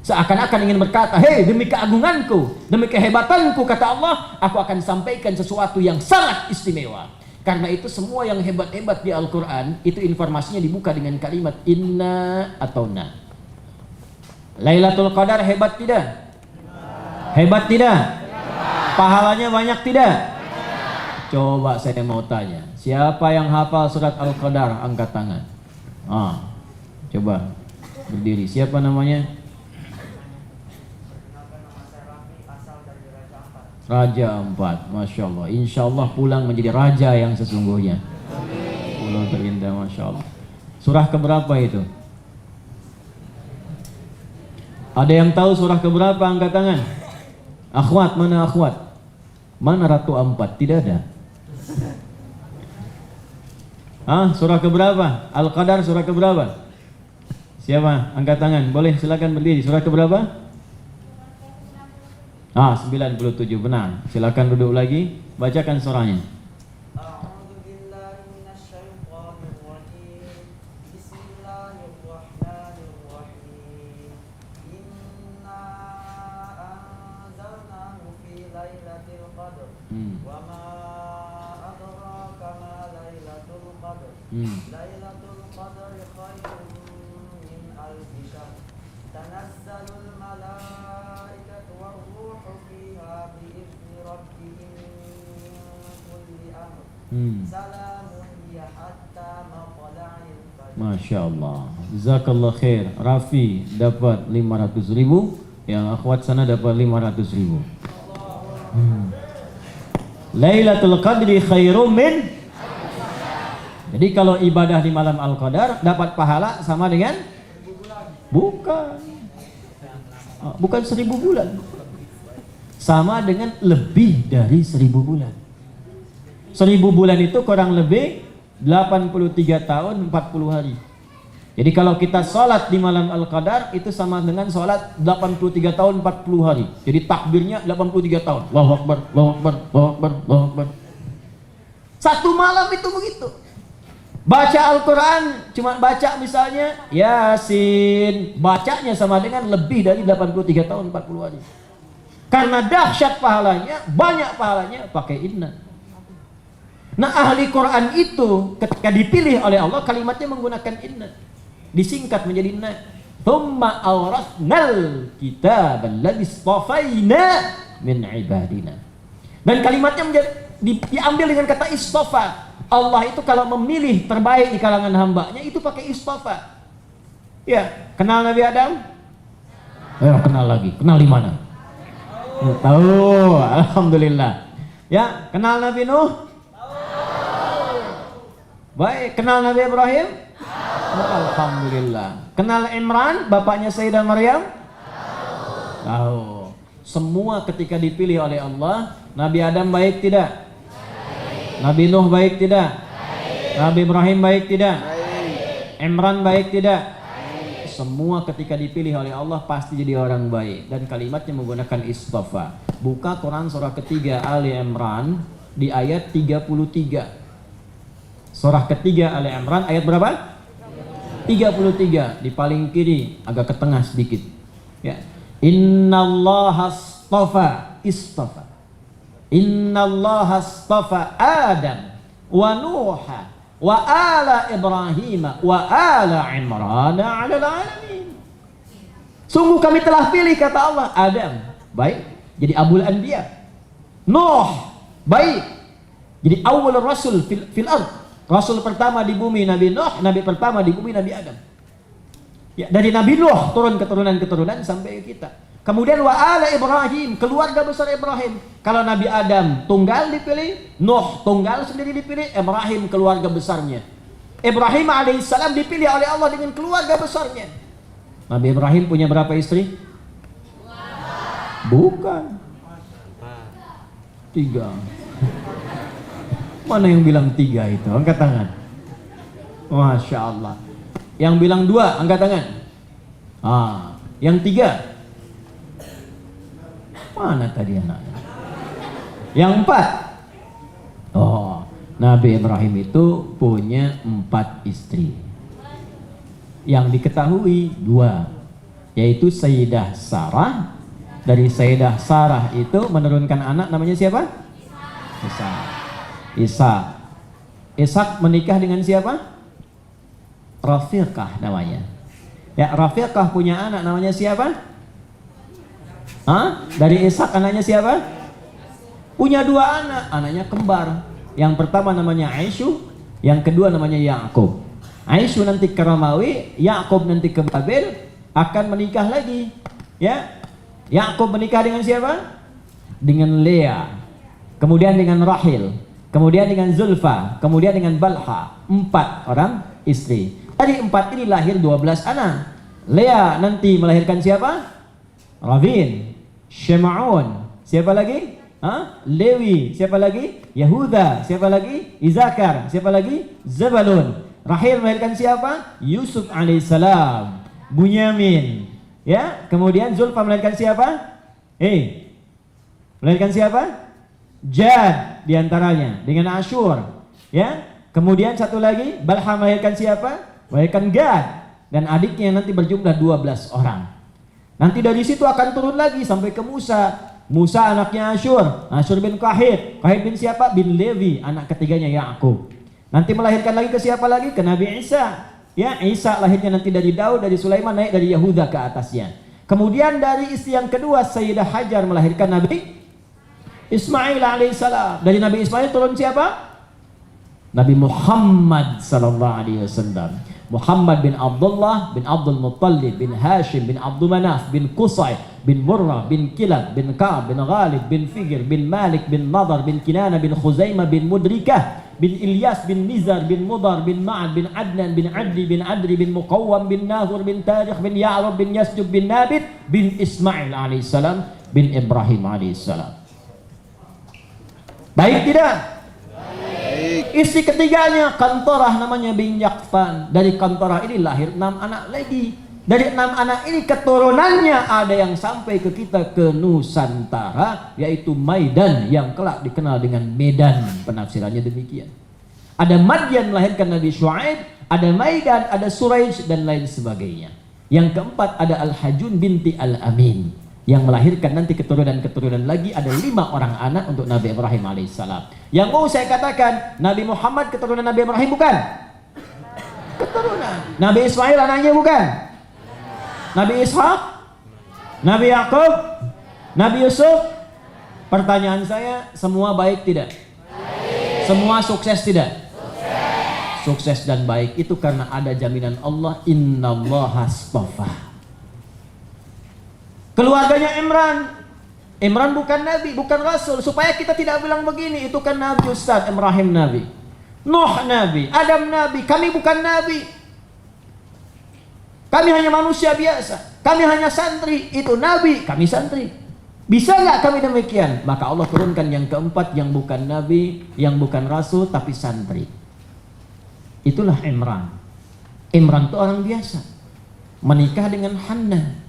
Seakan-akan ingin berkata, hei, demi keagunganku, demi kehebatanku, kata Allah, aku akan sampaikan sesuatu yang sangat istimewa. Karena itu semua yang hebat-hebat di Al-Quran, itu informasinya dibuka dengan kalimat inna atau na. Lailatul Qadar hebat tidak? Hebat tidak? Pahalanya banyak tidak? Coba saya mau tanya, siapa yang hafal surat Al-Qadar? Angkat tangan. Coba berdiri. Siapa namanya? Raja Ampat. Masya Allah. Insya Allah pulang menjadi raja yang sesungguhnya. Pulau terindah, Masya Allah. Surah keberapa itu? Ada yang tahu surah keberapa? Angkat tangan. Akhwat, mana akhwat? Mana Ratu Ampat? Tidak ada. Surah keberapa? Al-Qadar surah keberapa? Siapa? Angkat tangan. Boleh, silakan berdiri. Surah keberapa? 97, benar. Silakan duduk lagi. Bacakan surahnya. Lailatul Qadri khairun min alfi syahr. Tanazzalul malaikatu war-ruhu fiha bi'izni rabbihim min kulli amr. Salamun hiya hatta matla'il fajr. Masya Allah. Jazakallah khair. Rafi dapat 500.000, yang akhwat sana dapat 500.000. Lailatul Qadri khairum min. Jadi kalau ibadah di malam Al-Qadar dapat pahala sama dengan bukan 1000 bulan. Sama dengan lebih dari 1000 bulan. 1000 bulan itu kurang lebih 83 tahun 40 hari. Jadi kalau kita sholat di malam Al-Qadar itu sama dengan sholat 83 tahun 40 hari. Jadi takbirnya 83 tahun. Allahu Akbar, Allahu Akbar, Allahu Akbar, Allahu Akbar. Satu malam itu begitu. Baca Al-Quran, cuma baca misalnya Yasin, bacanya sama dengan lebih dari 83 tahun 40 hari. Karena dahsyat pahalanya, banyak pahalanya, pakai inna. Nah, ahli Quran itu ketika dipilih oleh Allah, kalimatnya menggunakan inna, disingkat menjadi inna. Thumma awrathnal kitab alladzi istafaina min ibadina. Dan kalimatnya diambil dengan kata istafa. Allah itu kalau memilih terbaik di kalangan hambanya itu pakai istafa. Ya, kenal Nabi Adam? Kenal lagi. Kenal di mana? Tahu, alhamdulillah. Ya, kenal Nabi Nuh? Baik, kenal Nabi Ibrahim? Alhamdulillah. Kenal Imran, bapaknya Sayyidah Maryam? Tahu. Semua ketika dipilih oleh Allah, Nabi Adam baik tidak? Nabi Nuh baik tidak? Nabi Ibrahim baik tidak? Imran baik tidak? Semua ketika dipilih oleh Allah pasti jadi orang baik. Dan kalimatnya menggunakan istafa. Buka Quran surah ketiga Ali Imran di ayat 33. Surah ketiga Ali Imran ayat berapa? 33. Di paling kiri, agak ke tengah sedikit. Ya. Innallaha istafa. Innallaha astafa Adam wa Nuha wa ala Ibrahim wa ala Imran ala alamin. Sungguh kami telah pilih, kata Allah, Adam baik jadi abul anbiya, Nuh baik jadi awal rasul fil ard, rasul pertama di bumi Nabi Nuh, nabi pertama di bumi Nabi Adam. Ya, dari Nabi Nuh turun keturunan sampai kita. Kemudian wa ala Ibrahim, keluarga besar Ibrahim. Kalau Nabi Adam tunggal dipilih, Nuh tunggal sendiri dipilih, Ibrahim keluarga besarnya. Ibrahim alaihissalam dipilih oleh Allah dengan keluarga besarnya. Nabi Ibrahim punya berapa istri? Bukan 3. Mana yang bilang 3 itu? Angkat tangan. Masya Allah. Yang bilang 2, angkat tangan. Yang 3. Mana tadi anaknya? Yang 4. Nabi Ibrahim itu punya 4 istri. Yang diketahui 2, yaitu Sayyidah Sarah. Dari Sayyidah Sarah itu menurunkan anak namanya siapa? Ishak menikah dengan siapa? Rafiqah namanya. Ya, Rafiqah punya anak namanya siapa? Dari Ishak anaknya siapa? Punya 2 anak, anaknya kembar. Yang pertama namanya Aisyu, yang kedua namanya Yakub. Aisyu nanti ke Romawi, Yakub nanti ke Babel, akan menikah lagi. Ya, Yakub menikah dengan siapa? Dengan Lea, kemudian dengan Rahil, kemudian dengan Zulfa, kemudian dengan Balha. 4 orang istri. Dari 4 ini lahir 12 anak. Lea nanti melahirkan siapa? Ravin, Shema'un, siapa lagi? Lewi, siapa lagi? Yahuda, siapa lagi? Izakar, siapa lagi? Zabalun. Rahil melahirkan siapa? Yusuf alaihissalam, Bunyamin. Ya, kemudian Zulfa melahirkan siapa? Melahirkan siapa? Jad diantaranya dengan Ashur. Ya, kemudian satu lagi Balha melahirkan siapa? Melahirkan Gad dan adiknya nanti berjumlah 12 orang. Nanti dari situ akan turun lagi sampai ke Musa. Musa anaknya Ashur, Ashur bin Kahit, Kahit bin siapa? Bin Levi, anak ketiganya Yakub. Nanti melahirkan lagi ke siapa lagi? Ke Nabi Isa. Ya, Isa lahirnya nanti dari Daud, dari Sulaiman, naik dari Yahuda ke atasnya. Kemudian dari istri yang kedua Sayyidah Hajar melahirkan Nabi Ismail alaihissalam. Dari Nabi Ismail turun siapa? Nabi Muhammad sallallahu alaihi wasallam. Muhammad bin Abdullah bin Abdul Muttalib bin Hashim bin Abdul Manaf bin Qusay bin Murrah bin Kilab bin Ka'ab bin Ghalib bin Figir bin Malik bin Nadar bin Kinana bin Khuzaimah bin Mudrikah bin Ilyas bin Nizar bin Mudar bin Ma'ad bin Adnan bin Adli bin Adri bin Muqawwam bin Nahur bin Tarikh bin Ya'rab bin Yasjub bin Nabit bin Ismail alaihissalam bin Ibrahim alaihissalam. Baik tidak? Istri ketiganya Kantorah namanya bin Yakfan. Dari Kantorah ini lahir 6 anak lagi. Dari 6 anak ini keturunannya ada yang sampai ke kita ke Nusantara, yaitu Maidan yang kelak dikenal dengan Medan. Penafsirannya demikian. Ada Madian melahirkan Nabi Shu'aib, ada Maidan, ada Suraij dan lain sebagainya. Yang keempat ada Al-Hajun binti Al-Amin yang melahirkan nanti keturunan-keturunan lagi. Ada 5 orang anak untuk Nabi Ibrahim alaihissalam. Yang mau saya katakan, Nabi Muhammad keturunan Nabi Ibrahim bukan? Keturunan. Nabi Ismail anaknya bukan? Nabi Ishak? Nabi Yakub? Nabi Yusuf? Pertanyaan saya, semua baik tidak? Baik. Semua sukses tidak? Sukses. Sukses dan baik itu karena ada jaminan Allah, innallaha astafa. Keluarganya Imran bukan nabi, bukan rasul. Supaya kita tidak bilang begini, itu kan nabi Ustaz. Ibrahim nabi, Nuh nabi, Adam nabi. Kami bukan nabi, kami hanya manusia biasa. Kami hanya santri. Itu nabi, kami santri. Bisa nggak kami demikian? Maka Allah turunkan yang keempat, yang bukan nabi, yang bukan rasul, tapi santri. Itulah Imran. Imran itu orang biasa, menikah dengan Hannah.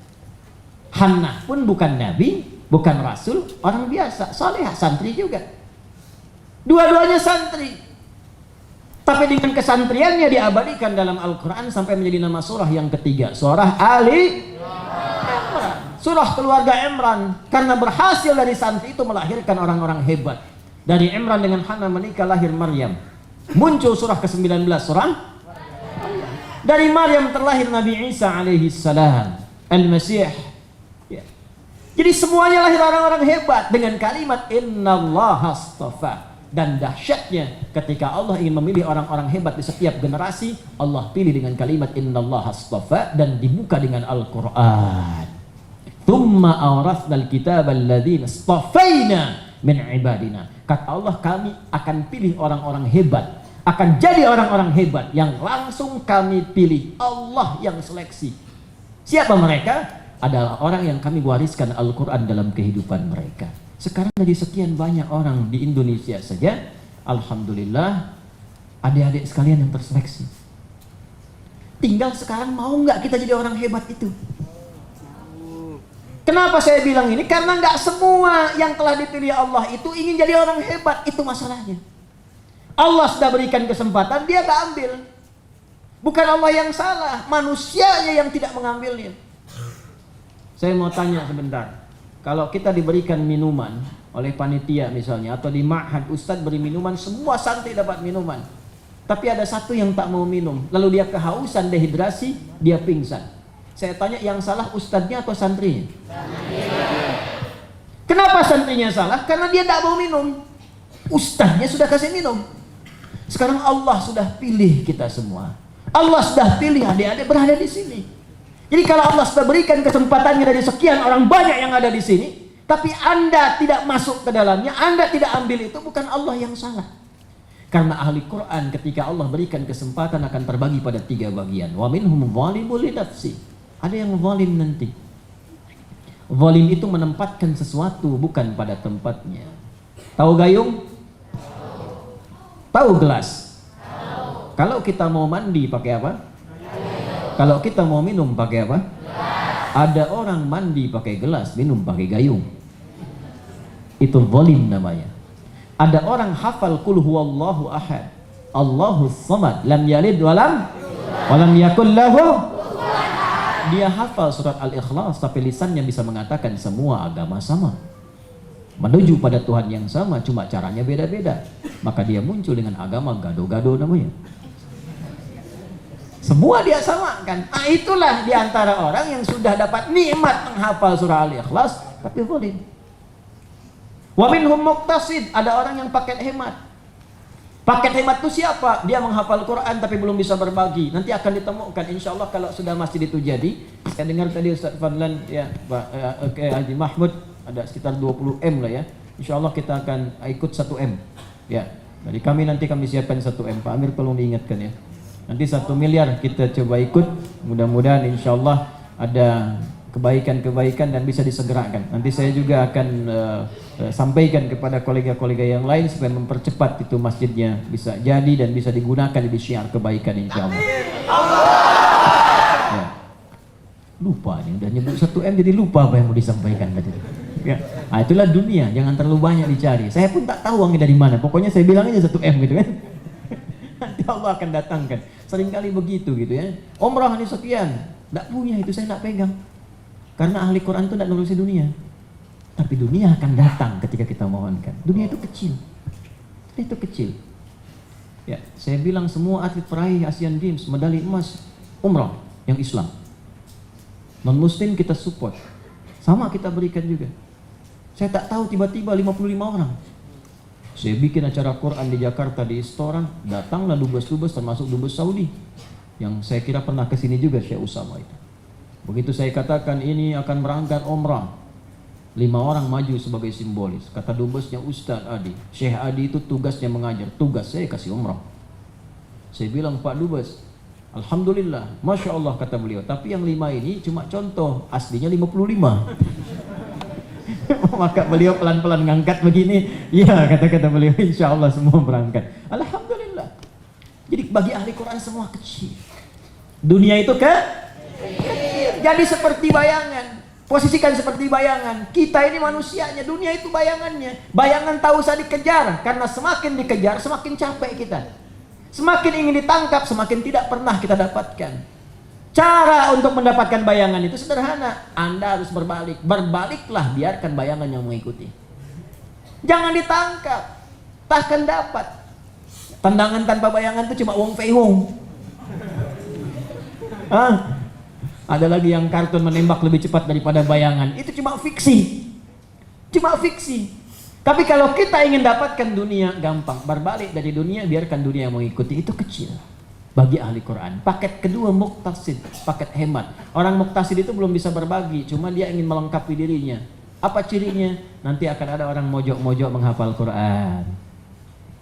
Hannah pun bukan nabi, bukan rasul, orang biasa, salehah, santri juga. Dua-duanya santri. Tapi dengan kesantriannya diabadikan dalam Al-Quran sampai menjadi nama surah yang ketiga, surah Ali Imran. Surah keluarga Imran. Karena berhasil dari santri itu melahirkan orang-orang hebat. Dari Imran dengan Hannah menikah lahir Maryam. Muncul surah ke-19, surah dari Maryam terlahir Nabi Isa alaihi salam, Al-Masih. Jadi semuanya lahir orang-orang hebat dengan kalimat innallaha astafa. Dan dahsyatnya ketika Allah ingin memilih orang-orang hebat di setiap generasi, Allah pilih dengan kalimat innallaha astafa dan dibuka dengan Al-Quran. Thumma awrathnal kitaba alladzina istafaina min ibadina. Kata Allah, kami akan pilih orang-orang hebat, akan jadi orang-orang hebat yang langsung kami pilih. Allah yang seleksi. Siapa mereka? Adalah orang yang kami wariskan Al-Quran dalam kehidupan mereka. Sekarang dari sekian banyak orang di Indonesia saja, alhamdulillah, adik-adik sekalian yang terseleksi. Tinggal sekarang mau nggak kita jadi orang hebat itu? Kenapa saya bilang ini? Karena nggak semua yang telah dipilih Allah itu ingin jadi orang hebat. Itu masalahnya. Allah sudah berikan kesempatan, dia nggak ambil. Bukan Allah yang salah, manusianya yang tidak mengambilnya. Saya mau tanya sebentar, kalau kita diberikan minuman oleh panitia misalnya, atau di ma'had Ustadz beri minuman, semua santri dapat minuman, tapi ada satu yang tak mau minum, lalu dia kehausan, dehidrasi, dia pingsan. Saya tanya, yang salah Ustadznya atau santrinya? Kenapa santrinya salah? Karena dia tak mau minum, Ustadznya sudah kasih minum. Sekarang Allah sudah pilih kita semua, Allah sudah pilih adik-adik berada di sini. Jadi kalau Allah sudah berikan kesempatannya dari sekian orang banyak yang ada di sini, tapi Anda tidak masuk ke dalamnya, Anda tidak ambil, itu bukan Allah yang salah. Karena ahli Quran ketika Allah berikan kesempatan akan terbagi pada 3 bagian. Wa minhum zalimun li nafsi. Ada yang zalim nanti. Zalim itu menempatkan sesuatu bukan pada tempatnya. Tahu gayung? Tahu gelas? Kalau kita mau mandi pakai apa? Kalau kita mau minum pakai apa? Ada orang mandi pakai gelas, minum pakai gayung. Itu zalim namanya. Ada orang hafal qul huwallahu ahad, Allahus samad, lam yalid walam yakul lahu. Dia hafal surat Al-Ikhlas tapi lisannya bisa mengatakan semua agama sama, menuju pada Tuhan yang sama, cuma caranya beda-beda. Maka dia muncul dengan agama gado-gado namanya. Semua dia samakan. Nah, itulah diantara orang yang sudah dapat nikmat menghafal surah Al-Ikhlas tapi zalim. Wa minhum muqtasid, ada orang yang paket hemat. Paket hemat itu siapa? Dia menghafal Quran tapi belum bisa berbagi. Nanti akan ditemukan insya Allah kalau sudah masjid itu jadi. Saya dengar tadi Ustaz Fadlan ya, Pak Haji Mahmud ada sekitar 20 M lah ya. Insya Allah kita akan ikut 1 M. Ya, dari kami nanti kami siapkan 1 M. Pak Amir tolong diingatkan ya. Nanti 1 miliar kita coba ikut. Mudah-mudahan insya Allah ada kebaikan-kebaikan dan bisa disegerakan. Nanti saya juga akan sampaikan kepada kolega-kolega yang lain supaya mempercepat itu masjidnya bisa jadi dan bisa digunakan di syiar kebaikan insya Allah. Ya. Lupa nih, udah nyebut 1 M jadi lupa apa yang mau disampaikan tadi. Ya. Nah, itulah dunia, jangan terlalu banyak dicari. Saya pun tak tahu uangnya dari mana. Pokoknya saya bilang aja 1 M gitu kan. Nanti Allah akan datangkan. Seringkali begitu gitu ya. Umrah ini sekian, enggak punya itu saya enggak pegang. Karena ahli Quran itu tidak ngurusi dunia. Tapi dunia akan datang ketika kita mohonkan. Dunia itu kecil. Itu kecil. Ya, saya bilang semua atlet peraih Asian Games, medali emas, umrah yang Islam. Non muslim kita support. Sama kita berikan juga. Saya tak tahu tiba-tiba 55 orang. Saya bikin acara Quran di Jakarta di restoran, datanglah dubes-dubes termasuk dubes Saudi. Yang saya kira pernah ke sini juga Syekh Usama itu. Begitu saya katakan ini akan berangkat umrah, 5 orang maju sebagai simbolis. Kata dubesnya Ustadz Adi, Syekh Adi itu tugasnya mengajar, tugas saya kasih umrah. Saya bilang Pak Dubes, Alhamdulillah, Masya Allah kata beliau. Tapi yang 5 ini cuma contoh, aslinya 55. Maka beliau pelan-pelan ngangkat begini, ya kata-kata beliau, insya Allah semua berangkat. Alhamdulillah. Jadi bagi ahli Quran semua kecil. Dunia itu kecil. Jadi seperti bayangan. Posisikan seperti bayangan. Kita ini manusianya, dunia itu bayangannya. Bayangan tak usah dikejar, karena semakin dikejar semakin capek kita. Semakin ingin ditangkap semakin tidak pernah kita dapatkan. Cara untuk mendapatkan bayangan itu sederhana. Anda harus berbalik. Berbaliklah, biarkan bayangan yang mengikuti. Jangan ditangkap, takkan dapat. Tendangan tanpa bayangan itu cuma Wong Fei Hung. Ada lagi yang kartun menembak lebih cepat daripada bayangan. Itu cuma fiksi. Cuma fiksi. Tapi kalau kita ingin dapatkan dunia, gampang. Berbalik dari dunia, biarkan dunia yang mengikuti. Itu kecil bagi ahli Quran. Paket kedua muqtasid, paket hemat. Orang muqtasid itu belum bisa berbagi, cuma dia ingin melengkapi dirinya. Apa cirinya? Nanti akan ada orang mojok-mojok menghafal Quran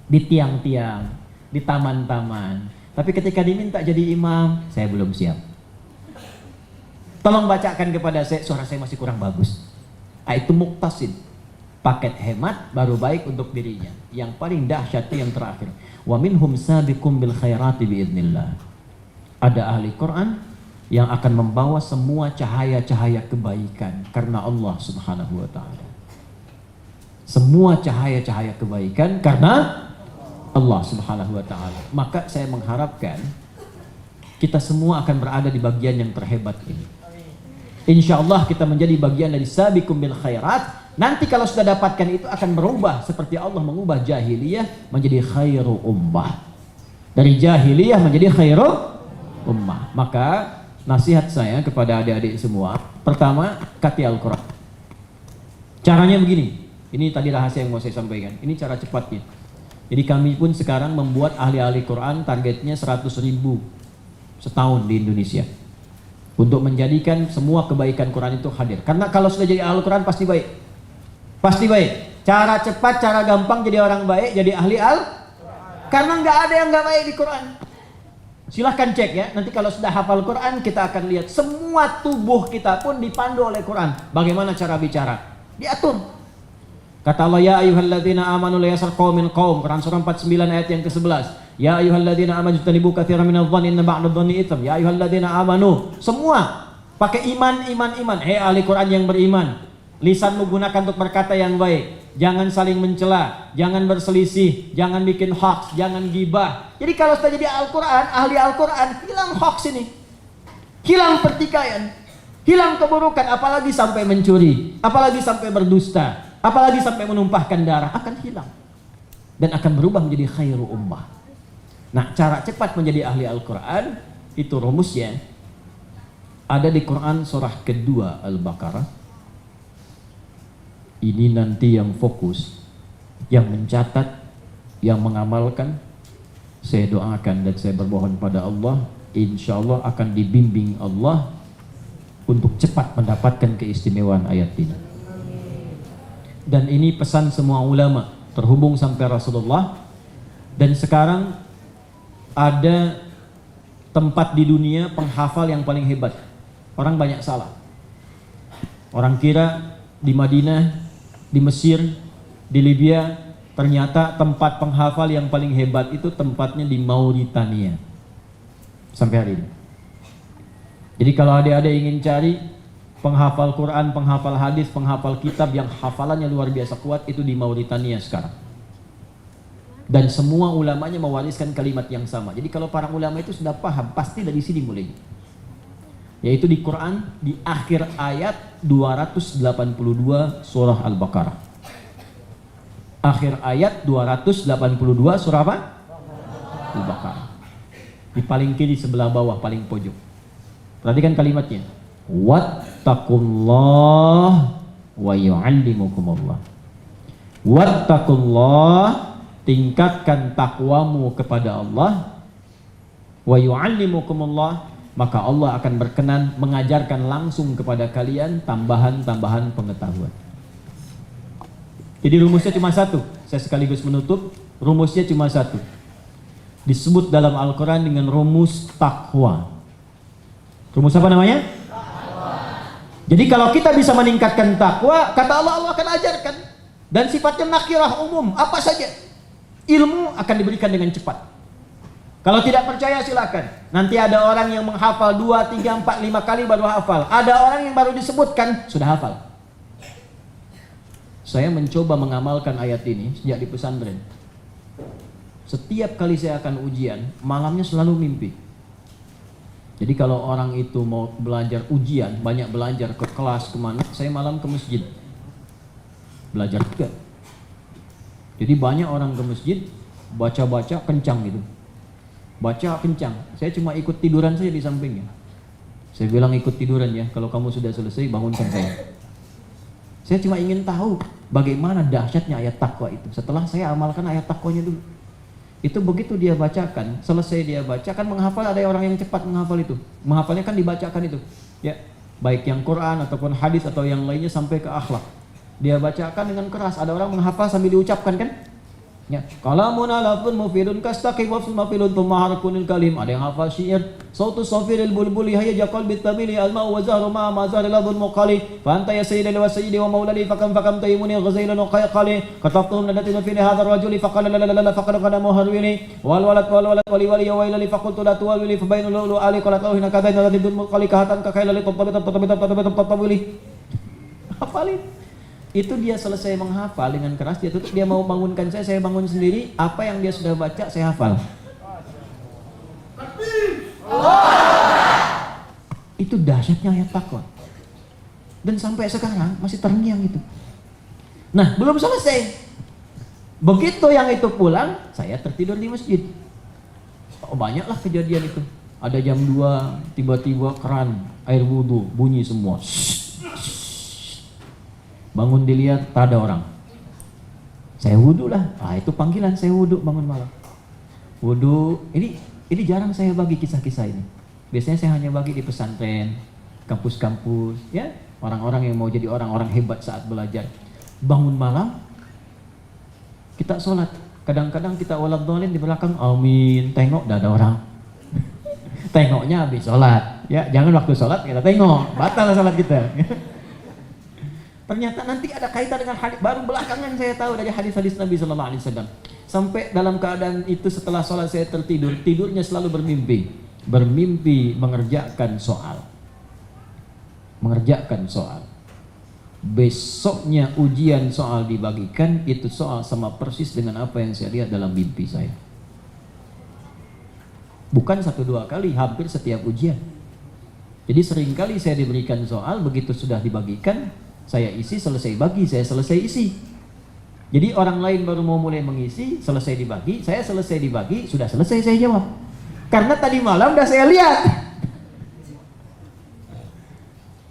di tiang-tiang, di taman-taman. Tapi ketika diminta jadi imam, saya belum siap. Tolong bacakan kepada saya, suara saya masih kurang bagus. Itu muqtasid, paket hemat baru baik untuk dirinya. Yang paling dahsyat itu yang terakhir. Wa minhum sabiqum bil khairati biidznillah. Ada ahli Quran yang akan membawa semua cahaya-cahaya kebaikan karena Allah Subhanahu wa taala. Semua cahaya-cahaya kebaikan karena Allah Subhanahu wa taala. Maka saya mengharapkan kita semua akan berada di bagian yang terhebat ini. Insya Allah kita menjadi bagian dari sabiqum bil khairat. Nanti kalau sudah dapatkan itu akan berubah seperti Allah mengubah jahiliyah menjadi khairu ummah. Dari jahiliyah menjadi khairu ummah. Maka nasihat saya kepada adik-adik semua, pertama kati Al-Quran. Caranya begini. Ini tadi rahasia yang mau saya sampaikan. Ini cara cepatnya. Jadi kami pun sekarang membuat ahli-ahli Quran, targetnya 100.000 setahun di Indonesia. Untuk menjadikan semua kebaikan Quran itu hadir. Karena kalau sudah jadi ahli Quran pasti baik. Pasti baik. Cara cepat, cara gampang jadi orang baik, jadi ahli Karena nggak ada yang nggak baik di Quran. Silahkan cek ya, nanti kalau sudah hafal Quran kita akan lihat semua tubuh kita pun dipandu oleh Quran. Bagaimana cara bicara? Diatur. Kata Allah, ya ayyuhalladzina amanu la yaskhar qaumin qaum. Quran surah 49 ayat yang ke-11. Ya ayyuhalladzina amanu jtanibu katsiran minadh-dhanni inna ba'dadh-dhanni itsm. Ya ayyuhalladzina amanu. Semua pakai iman. Hei ahli Quran yang beriman, lisanmu gunakan untuk berkata yang baik. Jangan saling mencela, jangan berselisih, jangan bikin hoax, jangan gibah. Jadi kalau sudah jadi Al-Quran, ahli Al-Quran, hilang hoax ini, hilang pertikaian, hilang keburukan, apalagi sampai mencuri, apalagi sampai berdusta, apalagi sampai menumpahkan darah, akan hilang dan akan berubah menjadi khairu ummah. Nah, cara cepat menjadi ahli Al-Quran itu rumusnya ada di Quran surah kedua Al-Baqarah. Ini nanti yang fokus, yang mencatat, yang mengamalkan. Saya doakan dan saya bermohon pada Allah, insya Allah akan dibimbing Allah untuk cepat mendapatkan keistimewaan ayat ini. Dan ini pesan semua ulama terhubung sampai Rasulullah. Dan sekarang ada tempat di dunia penghafal yang paling hebat. Orang banyak salah. Orang kira di Madinah, di Mesir, di Libya, ternyata tempat penghafal yang paling hebat itu tempatnya di Mauritania sampai hari ini. Jadi kalau adik-adik ingin cari penghafal Quran, penghafal hadis, penghafal kitab yang hafalannya luar biasa kuat, itu di Mauritania sekarang. Dan semua ulamanya mewariskan kalimat yang sama. Jadi kalau para ulama itu sudah paham, pasti dari sini mulai. Yaitu di Quran di akhir ayat 282 surah Al-Baqarah. Akhir ayat 282 surah apa? Al-Baqarah. Di paling kiri sebelah bawah paling pojok. Perhatikan kalimatnya. Wattaqullah wa yu'allimukumullah. Wattaqullah, tingkatkan takwamu kepada Allah. Wa yu'allimukumullah, maka Allah akan berkenan mengajarkan langsung kepada kalian tambahan-tambahan pengetahuan. Jadi rumusnya cuma satu. Saya sekaligus menutup. Rumusnya cuma satu. Disebut dalam Al-Quran dengan rumus takwa. Rumus apa namanya? Takwa. Jadi kalau kita bisa meningkatkan takwa, kata Allah, Allah akan ajarkan. Dan sifatnya nakirah umum, apa saja. Ilmu akan diberikan dengan cepat. Kalau tidak percaya silakan. Nanti ada orang yang menghafal 2, 3, 4, 5 kali baru hafal. Ada orang yang baru disebutkan sudah hafal. Saya mencoba mengamalkan ayat ini sejak di pesantren. Setiap kali saya akan ujian, malamnya selalu mimpi. Jadi kalau orang itu mau belajar ujian, banyak belajar ke kelas kemana, saya malam ke masjid. Belajar juga. Jadi banyak orang ke masjid, baca-baca kencang gitu. Baca kencang, saya cuma ikut tiduran saja di sampingnya. Saya bilang ikut tiduran ya, kalau kamu sudah selesai bangunkan saya. Saya cuma ingin tahu bagaimana dahsyatnya ayat takwa itu. Setelah saya amalkan ayat takwanya dulu. Itu begitu dia bacakan, selesai dia bacakan, menghafal, ada orang yang cepat menghafal itu. Menghafalnya kan dibacakan itu. Ya, baik yang Quran ataupun hadis atau yang lainnya sampai ke akhlak. Dia bacakan dengan keras, ada orang menghafal sambil diucapkan kan? Ya, kalamun alafun mufidun kastaqi wa mafilun thumma harkunil kalim. Ada yang hafal syair, sautu safiril bulbuli hayya jaqal bitamili alma wa zahru ma mazaril adul muqali fa anta ya sayyidi wa sayyidi wa mauladi fakam taymuni ghazailan wa qayqali kataftuhum ladatin fi hadha ar-rajuli faqala la la la faqad qadamu harwini wal walad wali wali ya wailali faqultu la tuwali fa bainu lu ali qalat lahu hinaka daina ladidul muqali kahatan ka khailali tatabili. Hafalin. Itu dia selesai menghafal dengan keras, dia tutup, dia mau bangunkan saya bangun sendiri, apa yang dia sudah baca saya hafal. Itu dahsyatnya ayat takwa. Dan sampai sekarang masih terngiang itu. Nah, belum selesai. Begitu yang itu pulang, saya tertidur di masjid. Oh, banyaklah kejadian itu. Ada jam 2, tiba-tiba keran air wudhu bunyi semua. Bangun dilihat, tak ada orang. Saya wudhu lah. Itu panggilan saya wudhu bangun malam. Wudhu, ini jarang saya bagi kisah-kisah ini. Biasanya saya hanya bagi di pesantren, kampus-kampus, ya, orang-orang yang mau jadi orang-orang hebat saat belajar. Bangun malam, kita sholat. Kadang-kadang kita waladhdallin di belakang, amin, tengok dah ada orang. Tengoknya habis sholat, ya jangan waktu sholat kita tengok, batal sholat kita. Ternyata nanti ada kaitan dengan hadis, baru belakangan saya tahu dari hadis-hadis Nabi Sallallahu Alaihi Wasallam. Sampai dalam keadaan itu setelah sholat saya tertidur, tidurnya selalu bermimpi mengerjakan soal. Besoknya ujian soal dibagikan, itu soal sama persis dengan apa yang saya lihat dalam mimpi saya. Bukan 1-2 kali, hampir setiap ujian. Jadi seringkali saya diberikan soal, begitu sudah dibagikan, saya isi, selesai bagi, saya selesai isi. Jadi orang lain baru mau mulai mengisi, selesai dibagi, saya selesai dibagi, sudah selesai saya jawab. Karena tadi malam udah saya lihat.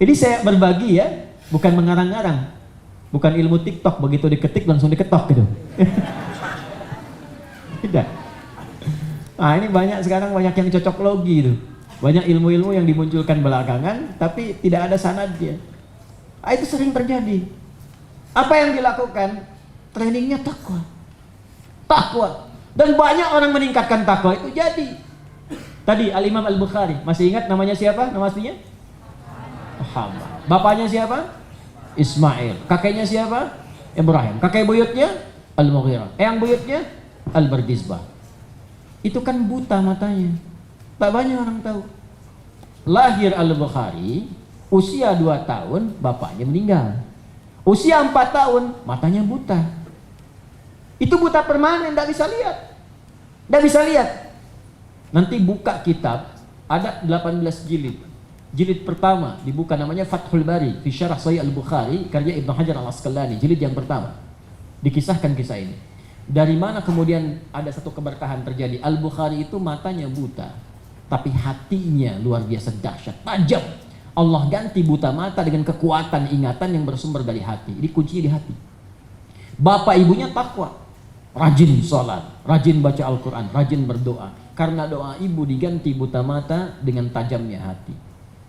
Jadi saya berbagi ya, bukan mengarang-arang. Bukan ilmu TikTok, begitu diketik langsung diketok gitu. Tidak. Nah ini sekarang banyak yang cocok logi itu. Banyak ilmu-ilmu yang dimunculkan belakangan, tapi tidak ada sanadnya. Nah, itu sering terjadi. Apa yang dilakukan? Trainingnya takwa. Dan banyak orang meningkatkan takwa itu jadi. Tadi Al-Imam Al-Bukhari, masih ingat namanya siapa? Nama aslinya? Muhammad. Bapaknya siapa? Ismail. Kakeknya siapa? Ibrahim. Kakek buyutnya? Al-Mughirah. Eyang buyutnya? Al-Bardizbah. Itu kan buta matanya. Tak banyak orang tahu. Lahir Al-Bukhari, usia 2 tahun, bapaknya meninggal. Usia 4 tahun, matanya buta. Itu buta permanen, tidak bisa lihat. Tidak bisa lihat. Nanti buka kitab, ada 18 jilid. Jilid pertama dibuka namanya Fathul Bari fi Syarah Sahih Al-Bukhari karya Ibnu Hajar Al-Asqalani, jilid yang pertama. Dikisahkan kisah ini. Dari mana kemudian ada satu keberkahan terjadi? Al-Bukhari itu matanya buta, tapi hatinya luar biasa dahsyat, tajam. Allah ganti buta mata dengan kekuatan ingatan yang bersumber dari hati. Jadi kuncinya di hati. Bapak ibunya takwa, rajin sholat, rajin baca Al-Quran, rajin berdoa. Karena doa ibu diganti buta mata dengan tajamnya hati.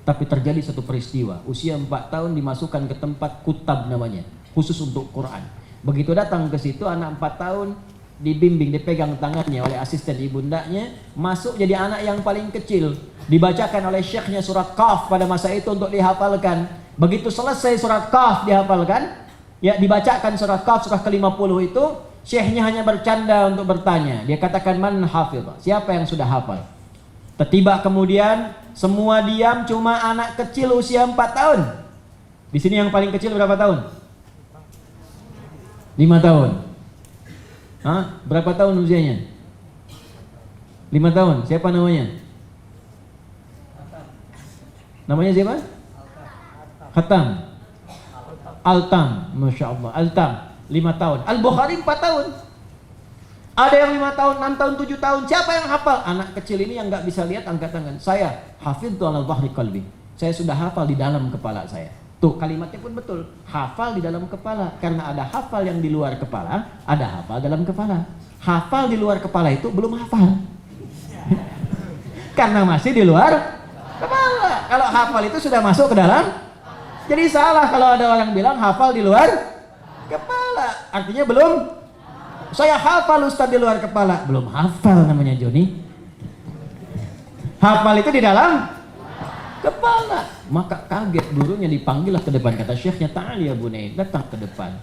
Tapi terjadi satu peristiwa, usia 4 tahun dimasukkan ke tempat kutab namanya, khusus untuk Quran. Begitu datang ke situ, anak 4 tahun dibimbing, dipegang tangannya oleh asisten ibundanya, masuk jadi anak yang paling kecil. Dibacakan oleh syekhnya surat Qaf pada masa itu untuk dihafalkan. Begitu selesai surat Qaf dihafalkan, ya dibacakan surat Qaf, surah ke-50 itu, syekhnya hanya bercanda untuk bertanya. Dia katakan, man hafidh, siapa yang sudah hafal? Tiba kemudian semua diam, cuma anak kecil usia 4 tahun. Di sini yang paling kecil berapa tahun? 5 tahun. Hah? Berapa tahun usianya? 5 tahun. Siapa namanya? Namanya siapa? Khatam. Altam. Masya Allah. Altam. 5 tahun. Al-Bukhari 4 tahun. Ada yang 5 tahun, 6 tahun, 7 tahun. Siapa yang hafal? Anak kecil ini yang nggak bisa lihat, angkat tangan. Saya, hafidhu ala dhahri qalbi. Saya sudah hafal di dalam kepala saya. Tuh, kalimatnya pun betul. Hafal di dalam kepala. Karena ada hafal yang di luar kepala, ada hafal dalam kepala. Hafal di luar kepala itu belum hafal. Karena masih di luar kepala. Kalau hafal itu sudah masuk ke dalam. Jadi salah kalau ada orang bilang hafal di luar kepala. Artinya belum. Saya hafal Ustaz di luar kepala. Belum hafal namanya Joni. Hafal itu di dalam kepala. Maka kaget gurunya, dipanggil ke depan. Kata syekhnya, ta'al ya bunai, datang ke depan.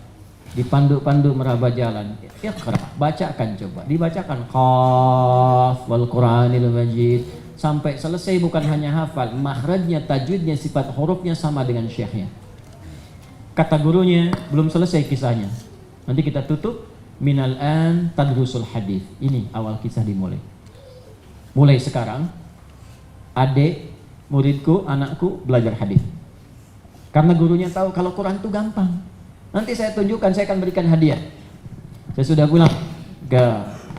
Dipandu-pandu meraba jalan. Iqra, bacakan coba. Dibacakan Qaf wal Qur'anil Majid. Sampai selesai, bukan hanya hafal, makhrajnya, tajwidnya, sifat hurufnya sama dengan syekhnya. Kata gurunya, belum selesai kisahnya. Nanti kita tutup. Minal an tadrusul hadis. Ini awal kisah dimulai. Mulai sekarang, adik, muridku, anakku belajar hadis. Karena gurunya tahu kalau Quran itu gampang. Nanti saya tunjukkan, saya akan berikan hadiah. Saya sudah bilang ke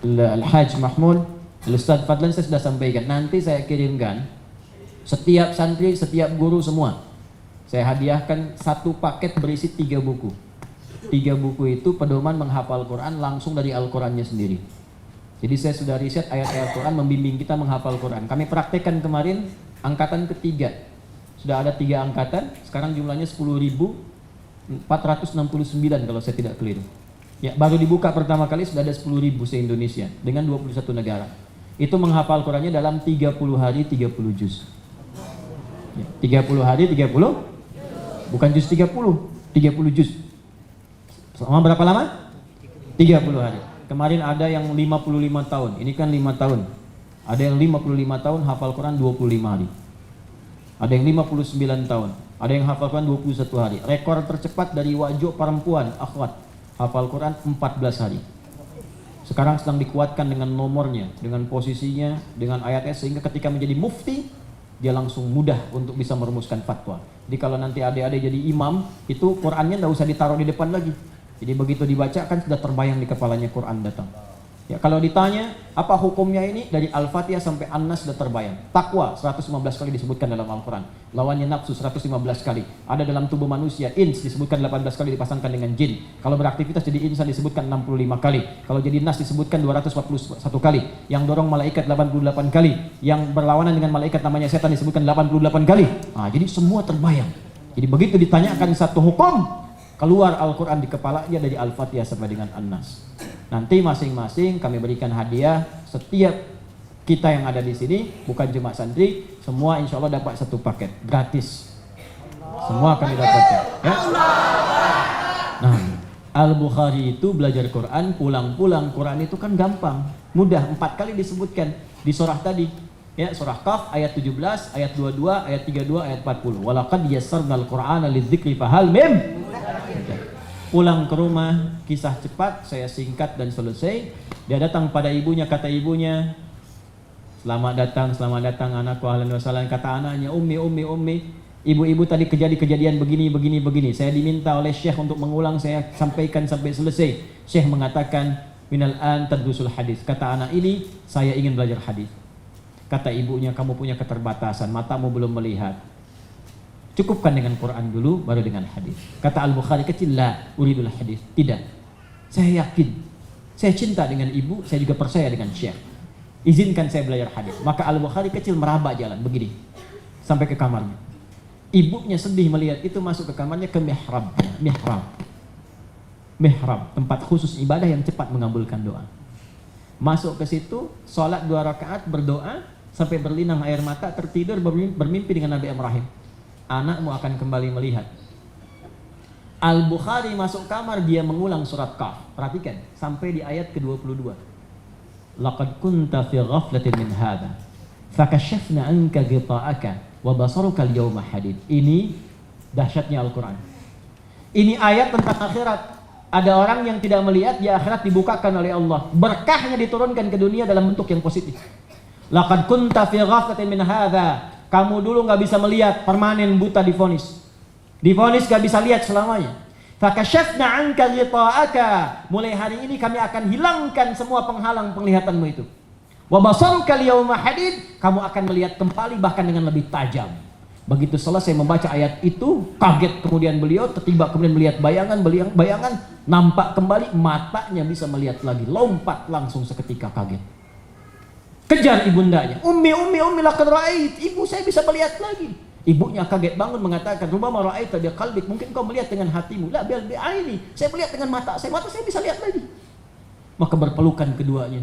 Al-Hajj Mahmud, Al-Ustaz Fadlan, saya sudah sampaikan. Nanti saya kirimkan setiap santri, setiap guru semua. Saya hadiahkan 1 paket berisi 3 buku. 3 buku itu pedoman menghafal Quran langsung dari Al-Qurannya sendiri. Jadi saya sudah riset ayat-ayat Quran, membimbing kita menghafal Quran. Kami praktekkan kemarin angkatan ketiga. Sudah ada 3 angkatan, sekarang jumlahnya 10.469 kalau saya tidak keliru. Ya, baru dibuka pertama kali sudah ada 10.000 se-Indonesia dengan 21 negara. Itu menghafal Qurannya dalam 30 hari 30 juz. Ya, 30 hari 30, bukan juz 30 juz. Selama berapa lama? 30 hari. Kemarin ada yang 55 tahun, ini kan 5 tahun. Ada yang 55 tahun hafal Quran 25 hari. Ada yang 59 tahun, ada yang hafal Quran 21 hari. Rekor tercepat dari wajo perempuan, akhwat, hafal Quran 14 hari. Sekarang sedang dikuatkan dengan nomornya, dengan posisinya, dengan ayatnya, sehingga ketika menjadi mufti, dia langsung mudah untuk bisa merumuskan fatwa. Jadi kalau nanti adik-adik jadi imam, itu Qurannya nggak usah ditaruh di depan lagi. Jadi begitu dibaca kan sudah terbayang di kepalanya Quran datang. Ya, kalau ditanya apa hukumnya ini, dari Al-Fatihah sampai An-Nas sudah terbayang. Takwa 115 kali disebutkan dalam Al-Quran. Lawannya nafsu 115 kali. Ada dalam tubuh manusia, ins disebutkan 18 kali dipasangkan dengan jin. Kalau beraktivitas jadi insan disebutkan 65 kali. Kalau jadi nas disebutkan 241 kali. Yang dorong malaikat 88 kali. Yang berlawanan dengan malaikat namanya setan disebutkan 88 kali. Nah, jadi semua terbayang. Jadi begitu ditanyakan satu hukum, keluar Al-Quran di kepalanya dari Al-Fatihah sampai dengan An-Nas. Nanti masing-masing kami berikan hadiah, setiap kita yang ada di sini, bukan cuma santri, semua insya Allah dapat satu paket gratis. Semua kami dapatkan. Ya? Nah, Al-Bukhari itu belajar Quran, pulang-pulang Quran itu kan gampang, mudah. 4 kali disebutkan di surah tadi. Ya, surah Qaf ayat 17, ayat 22, ayat 32, ayat 40. Walaqad yassarnal Qur'ana lidzikri fahal mim. Pulang ke rumah, kisah cepat, saya singkat dan selesai. Dia datang pada ibunya, kata ibunya, selamat datang anakku, ahlan wa sahlan. Kata anaknya, ummi, ibu-ibu tadi kejadian begini. Saya diminta oleh Syekh untuk mengulang, saya sampaikan sampai selesai. Syekh mengatakan, minal an tadrusul hadis. Kata anak ini, saya ingin belajar hadis. Kata ibunya, kamu punya keterbatasan, matamu belum melihat. Cukupkan dengan Quran dulu, baru dengan hadis. Kata Al-Bukhari kecil, la uridul hadis. Tidak. Saya yakin. Saya cinta dengan ibu, saya juga percaya dengan Syekh. Izinkan saya belajar hadis. Maka Al-Bukhari kecil meraba jalan begini sampai ke kamarnya. Ibunya sedih melihat itu, masuk ke kamarnya, ke mihrab, tempat khusus ibadah yang cepat mengabulkan doa. Masuk ke situ, sholat 2 rakaat, berdoa sampai berlinang air mata, tertidur, bermimpi dengan Nabi Ibrahim. Anakmu akan kembali melihat. Al-Bukhari masuk kamar, dia mengulang surat Qaf. Perhatikan sampai di ayat ke-22. Laqad kunta fi ghaflatin min hadha fakashafna anka ghita'aka wa basaruka al-yawma hadid. Ini dahsyatnya Al-Quran. Ini ayat tentang akhirat. Ada orang yang tidak melihat, di akhirat dibukakan oleh Allah. Berkahnya diturunkan ke dunia dalam bentuk yang positif. Laqad kunta fi ghaflatin min hadha. Kamu dulu nggak bisa melihat, permanen buta divonis. Divonis nggak bisa lihat selamanya. Fakashafna anka ghita'aka. Mulai hari ini kami akan hilangkan semua penghalang penglihatanmu itu. Wa basaruka al-yawma hadid. Kamu akan melihat kembali bahkan dengan lebih tajam. Begitu selesai membaca ayat itu, kaget kemudian beliau, tiba kemudian melihat bayangan, nampak kembali, matanya bisa melihat lagi, lompat langsung seketika kaget. Kejar ibundanya, ummi laqad ra'ait, ibu saya bisa melihat lagi. Ibunya kaget bangun mengatakan, rubama ra'aita bi qalbik, mungkin kau melihat dengan hatimu. La bil bi'aini, saya melihat dengan mata saya bisa lihat lagi. Maka berpelukan keduanya.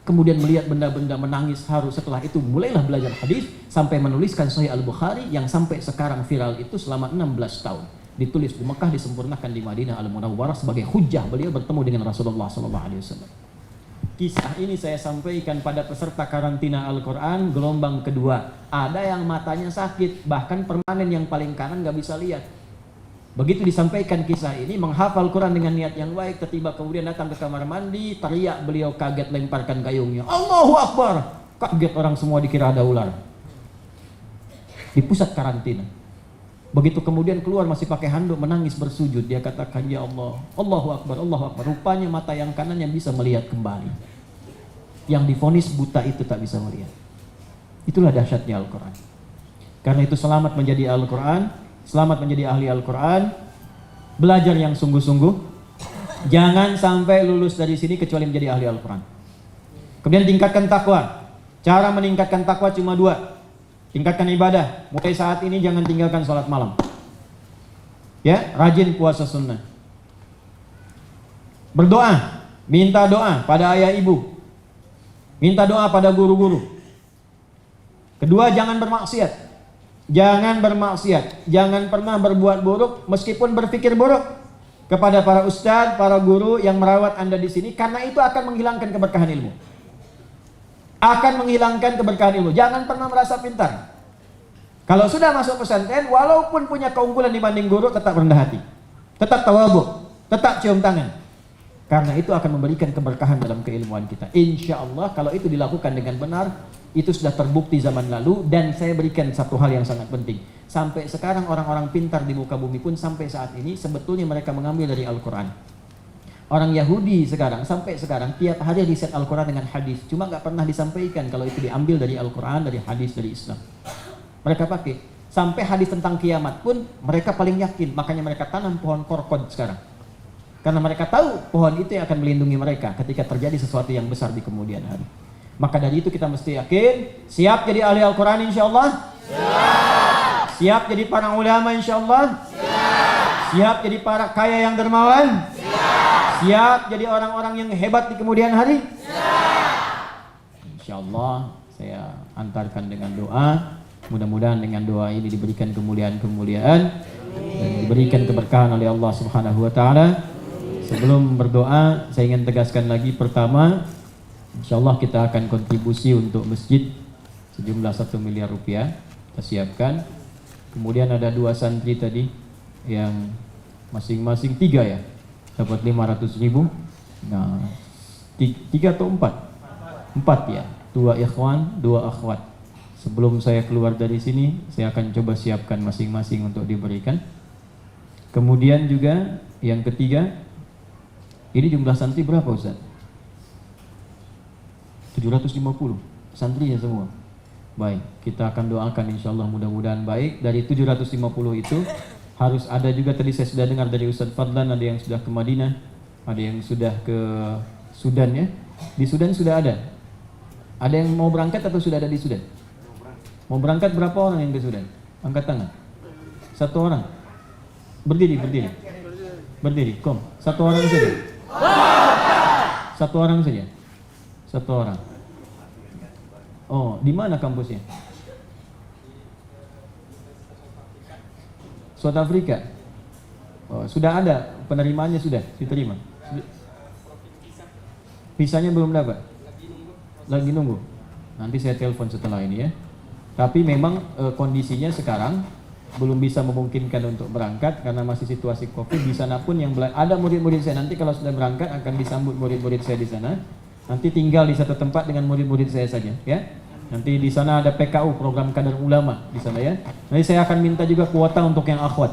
Kemudian melihat benda-benda, menangis haru. Setelah itu mulailah belajar hadis sampai menuliskan Sahih Al-Bukhari yang sampai sekarang viral itu selama 16 tahun. Ditulis di Mekah, disempurnakan di Madinah Al-Munawwarah sebagai hujjah beliau bertemu dengan Rasulullah SAW. Kisah ini saya sampaikan pada peserta karantina Al-Quran gelombang kedua. Ada yang matanya sakit, bahkan permanen yang paling kanan gak bisa lihat. Begitu disampaikan kisah ini, menghafal Quran dengan niat yang baik, tiba kemudian datang ke kamar mandi, teriak beliau kaget, lemparkan gayungnya. Allahu Akbar! Kaget orang semua, dikira ada ular. Di pusat karantina. Begitu kemudian keluar masih pakai handuk, menangis bersujud. Dia katakan, ya Allah, Allahu Akbar, Allahu Akbar. Rupanya mata yang kanan yang bisa melihat kembali. Yang divonis buta itu tak bisa melihat. Itulah dahsyatnya Al-Quran. Karena itu selamat menjadi Al-Quran, selamat menjadi ahli Al-Quran. Belajar yang sungguh-sungguh. Jangan sampai lulus dari sini kecuali menjadi ahli Al-Quran. Kemudian tingkatkan takwa. Cara meningkatkan takwa cuma 2. Tingkatkan ibadah. Mulai saat ini jangan tinggalkan sholat malam. Ya, rajin puasa sunnah. Berdoa, minta doa pada ayah ibu. Minta doa pada guru-guru. Kedua, jangan bermaksiat. Jangan bermaksiat. Jangan pernah berbuat buruk meskipun berpikir buruk kepada para ustadz, para guru yang merawat Anda di sini, karena itu akan menghilangkan keberkahan ilmu. Akan menghilangkan keberkahan ilmu. Jangan pernah merasa pintar. Kalau sudah masuk pesantren, walaupun punya keunggulan dibanding guru, tetap rendah hati. Tetap tawadhu, tetap cium tangan. Karena itu akan memberikan keberkahan dalam keilmuan kita. Insya Allah kalau itu dilakukan dengan benar, itu sudah terbukti zaman lalu. Dan saya berikan satu hal yang sangat penting. Sampai sekarang orang-orang pintar di muka bumi pun sampai saat ini sebetulnya mereka mengambil dari Al-Quran. Orang Yahudi sekarang, sampai sekarang tiap hari riset Al-Quran dengan hadis. Cuma gak pernah disampaikan kalau itu diambil dari Al-Quran, dari hadis, dari Islam. Mereka pakai. Sampai hadis tentang kiamat pun mereka paling yakin. Makanya mereka tanam pohon korkod sekarang. Karena mereka tahu pohon itu yang akan melindungi mereka ketika terjadi sesuatu yang besar di kemudian hari. Maka dari itu kita mesti yakin, siap jadi ahli Al-Quran insya Allah? Siap. Siap jadi para ulama insya Allah? Siap. Siap jadi para kaya yang dermawan? Siap. Siap jadi orang-orang yang hebat di kemudian hari? Siap. Insya Allah saya antarkan dengan doa. Mudah-mudahan dengan doa ini diberikan kemuliaan-kemuliaan dan diberikan keberkahan oleh Allah Subhanahu wa taala. Sebelum berdoa, saya ingin tegaskan lagi, pertama, insyaallah kita akan kontribusi untuk masjid sejumlah 1 miliar rupiah, kita siapkan. Kemudian ada 2 santri tadi yang masing-masing 3 ya, dapat 500.000. Nah, 3 atau 4? 4 ya, 2 ikhwan, 2 akhwat. Sebelum saya keluar dari sini, saya akan coba siapkan masing-masing untuk diberikan. Kemudian juga yang ketiga, ini jumlah santri berapa Ustaz? 750 santrinya semua. Baik, kita akan doakan insyaallah mudah-mudahan baik. Dari 750 itu harus ada juga, tadi saya sudah dengar dari Ustaz Fadlan, ada yang sudah ke Madinah, ada yang sudah ke Sudan ya. Di Sudan sudah ada. Ada yang mau berangkat atau sudah ada di Sudan? Mau berangkat berapa orang yang ke Sudan? Angkat tangan. 1 orang. Berdiri. Berdiri, kom. 1 orang saja. 1 orang saja. 1 orang. Oh, di mana kampusnya? South Africa. Oh, sudah ada penerimaannya, sudah diterima. Visanya belum dapat. Lagi nunggu. Nanti saya telepon setelah ini ya. Tapi memang kondisinya sekarang belum bisa memungkinkan untuk berangkat karena masih situasi Covid. Di sana pun yang ada murid-murid saya, nanti kalau sudah berangkat akan disambut murid-murid saya di sana. Nanti tinggal di satu tempat dengan murid-murid saya saja, ya. Nanti di sana ada PKU, program kader ulama di sana ya. Nanti saya akan minta juga kuota untuk yang akhwat.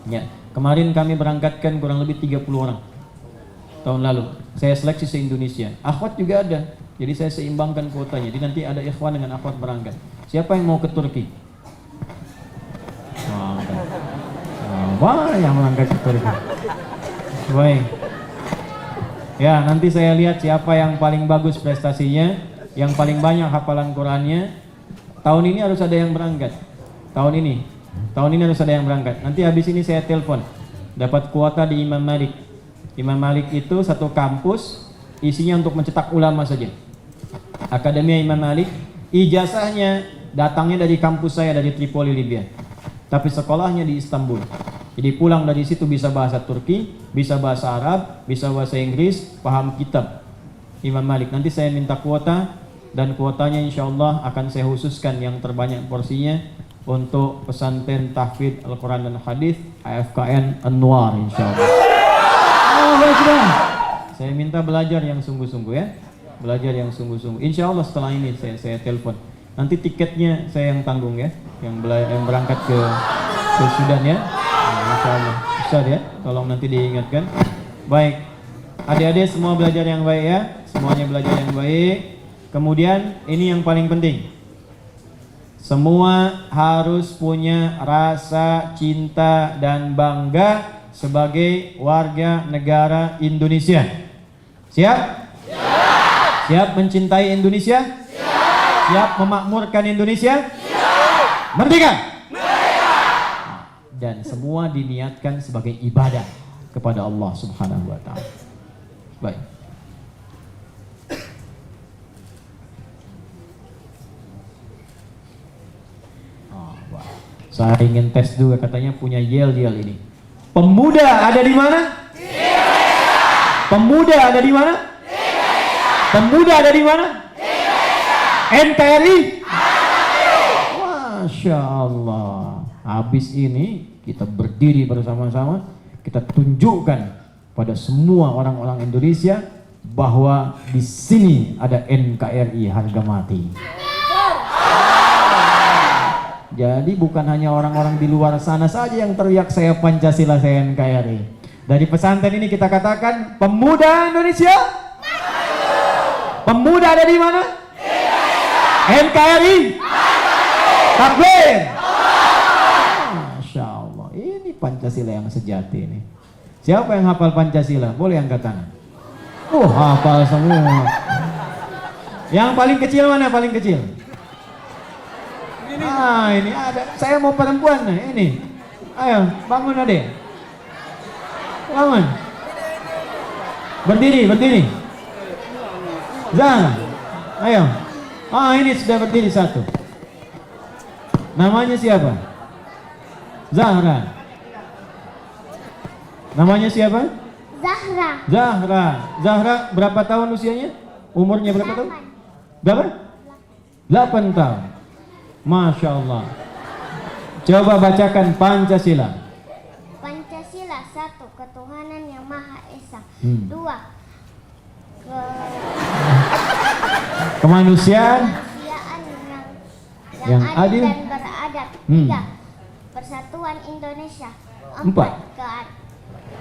Ya. Kemarin kami berangkatkan kurang lebih 30 orang. Tahun lalu saya seleksi se-Indonesia. Akhwat juga ada. Jadi saya seimbangkan kuotanya. Jadi nanti ada ikhwan dengan akhwat berangkat. Siapa yang mau ke Turki? Wah, yang berangkat ke Turki. Baik. Ya, nanti saya lihat siapa yang paling bagus prestasinya, yang paling banyak hafalan Qurannya. Tahun ini harus ada yang berangkat. Tahun ini harus ada yang berangkat. Nanti habis ini saya telepon. Dapat kuota di Imam Malik. Imam Malik itu satu kampus, isinya untuk mencetak ulama saja. Akademi Imam Malik. Ijazahnya datangnya dari kampus saya, dari Tripoli, Libya. Tapi sekolahnya di Istanbul. Jadi pulang dari situ bisa bahasa Turki, bisa bahasa Arab, bisa bahasa Inggris, paham kitab Imam Malik. Nanti saya minta kuota, dan kuotanya insya Allah akan saya khususkan yang terbanyak porsinya untuk pesantren tahfidz Al-Quran dan Hadis AFKN Anwar insya Allah. Saya minta belajar yang sungguh-sungguh ya, belajar yang sungguh-sungguh. Insya Allah setelah ini saya telepon. Nanti tiketnya saya yang tanggung ya, yang berangkat ke Sudan ya. Insya Allah, Ustaz ya, tolong nanti diingatkan. Baik, adik-adik semua belajar yang baik ya, semuanya belajar yang baik. Kemudian ini yang paling penting, semua harus punya rasa cinta dan bangga sebagai warga negara Indonesia. Siap? Siap. Siap mencintai Indonesia? Siap. Siap memakmurkan Indonesia? Siap. Merdeka! Dan semua diniatkan sebagai ibadah kepada Allah Subhanahu wa taala. Baik. Saya ingin tes juga, katanya punya yel-yel ini. Pemuda ada di mana? Pemuda ada di mana? Pemuda ada di mana? NKRI? Masya Allah. Habis ini kita berdiri bersama-sama, kita tunjukkan pada semua orang-orang Indonesia bahwa di sini ada NKRI harga mati. Jadi bukan hanya orang-orang di luar sana saja yang teriak saya Pancasila, saya NKRI. Dari pesantren ini kita katakan, pemuda Indonesia, pemuda ada di mana? NKRI, takbir. Masya Allah, ini Pancasila yang sejati ini. Siapa yang hafal Pancasila? Boleh angkat tangan. Hafal semua. Yang paling kecil mana? Paling kecil? Ah, ini ada. Saya mau perempuan nih, ini. Ayo, bangun adek. Bangun. Berdiri, berdiri. Zahra. Ayo. Ah, ini sudah berdiri satu. Namanya siapa? Zahra. Namanya siapa? Zahra. Zahra. Zahra berapa tahun usianya? Umurnya berapa tahun? Berapa? 8 tahun. Masya Allah. Coba bacakan Pancasila. Pancasila, 1. Ketuhanan yang Maha Esa. 2. Kemanusiaan Kemanusiaan yang yang adil adil dan beradab. 3. Persatuan Indonesia. 4.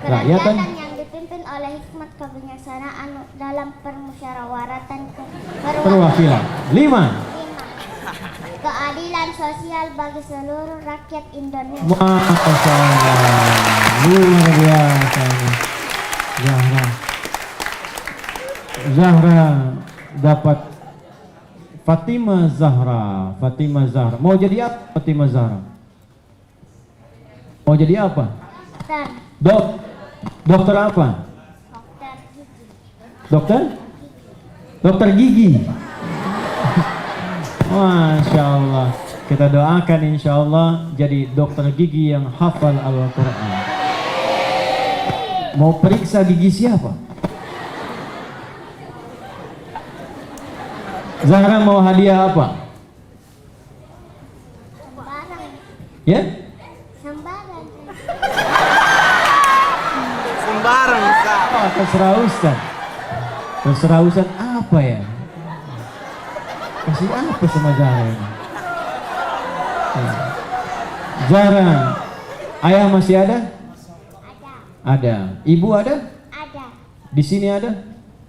Kerakyatan yang dipimpin oleh hikmat kebijaksanaan dalam permusyawaratan Perwakilan. 5. Keadilan sosial bagi seluruh rakyat Indonesia. Masya Allah, luar biasa. Zahra, Zahra dapat Fatimah Zahra. Fatimah Zahra. Mau jadi apa Fatimah Zahra? Mau jadi apa? Dokter. Dokter apa? Dokter gigi. Dokter? Dokter gigi. Masya Allah. Kita doakan insya Allah jadi dokter gigi yang hafal Al-Quran. Mau periksa gigi siapa? Zahra mau hadiah apa? Sembarang. Ya? Sembarang. Sembarang Ustaz. Oh, terserah Ustaz. Terserah Ustaz apa ya? Kasih apa sama Zahra ini? Zahra, ayah masih ada? Ada. Ada. Ibu ada? Ada. Di sini ada?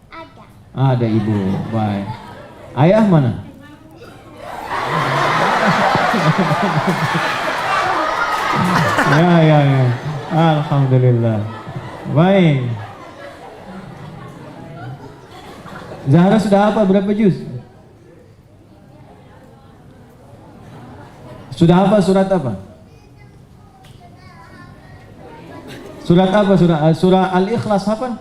Ada. Ada ibu. Baik. Ayah mana? Ya. Alhamdulillah. Baik. Zahra sudah apa berapa juz? Sudah apa surat apa? Surat apa? Surah Al-Ikhlas hafal?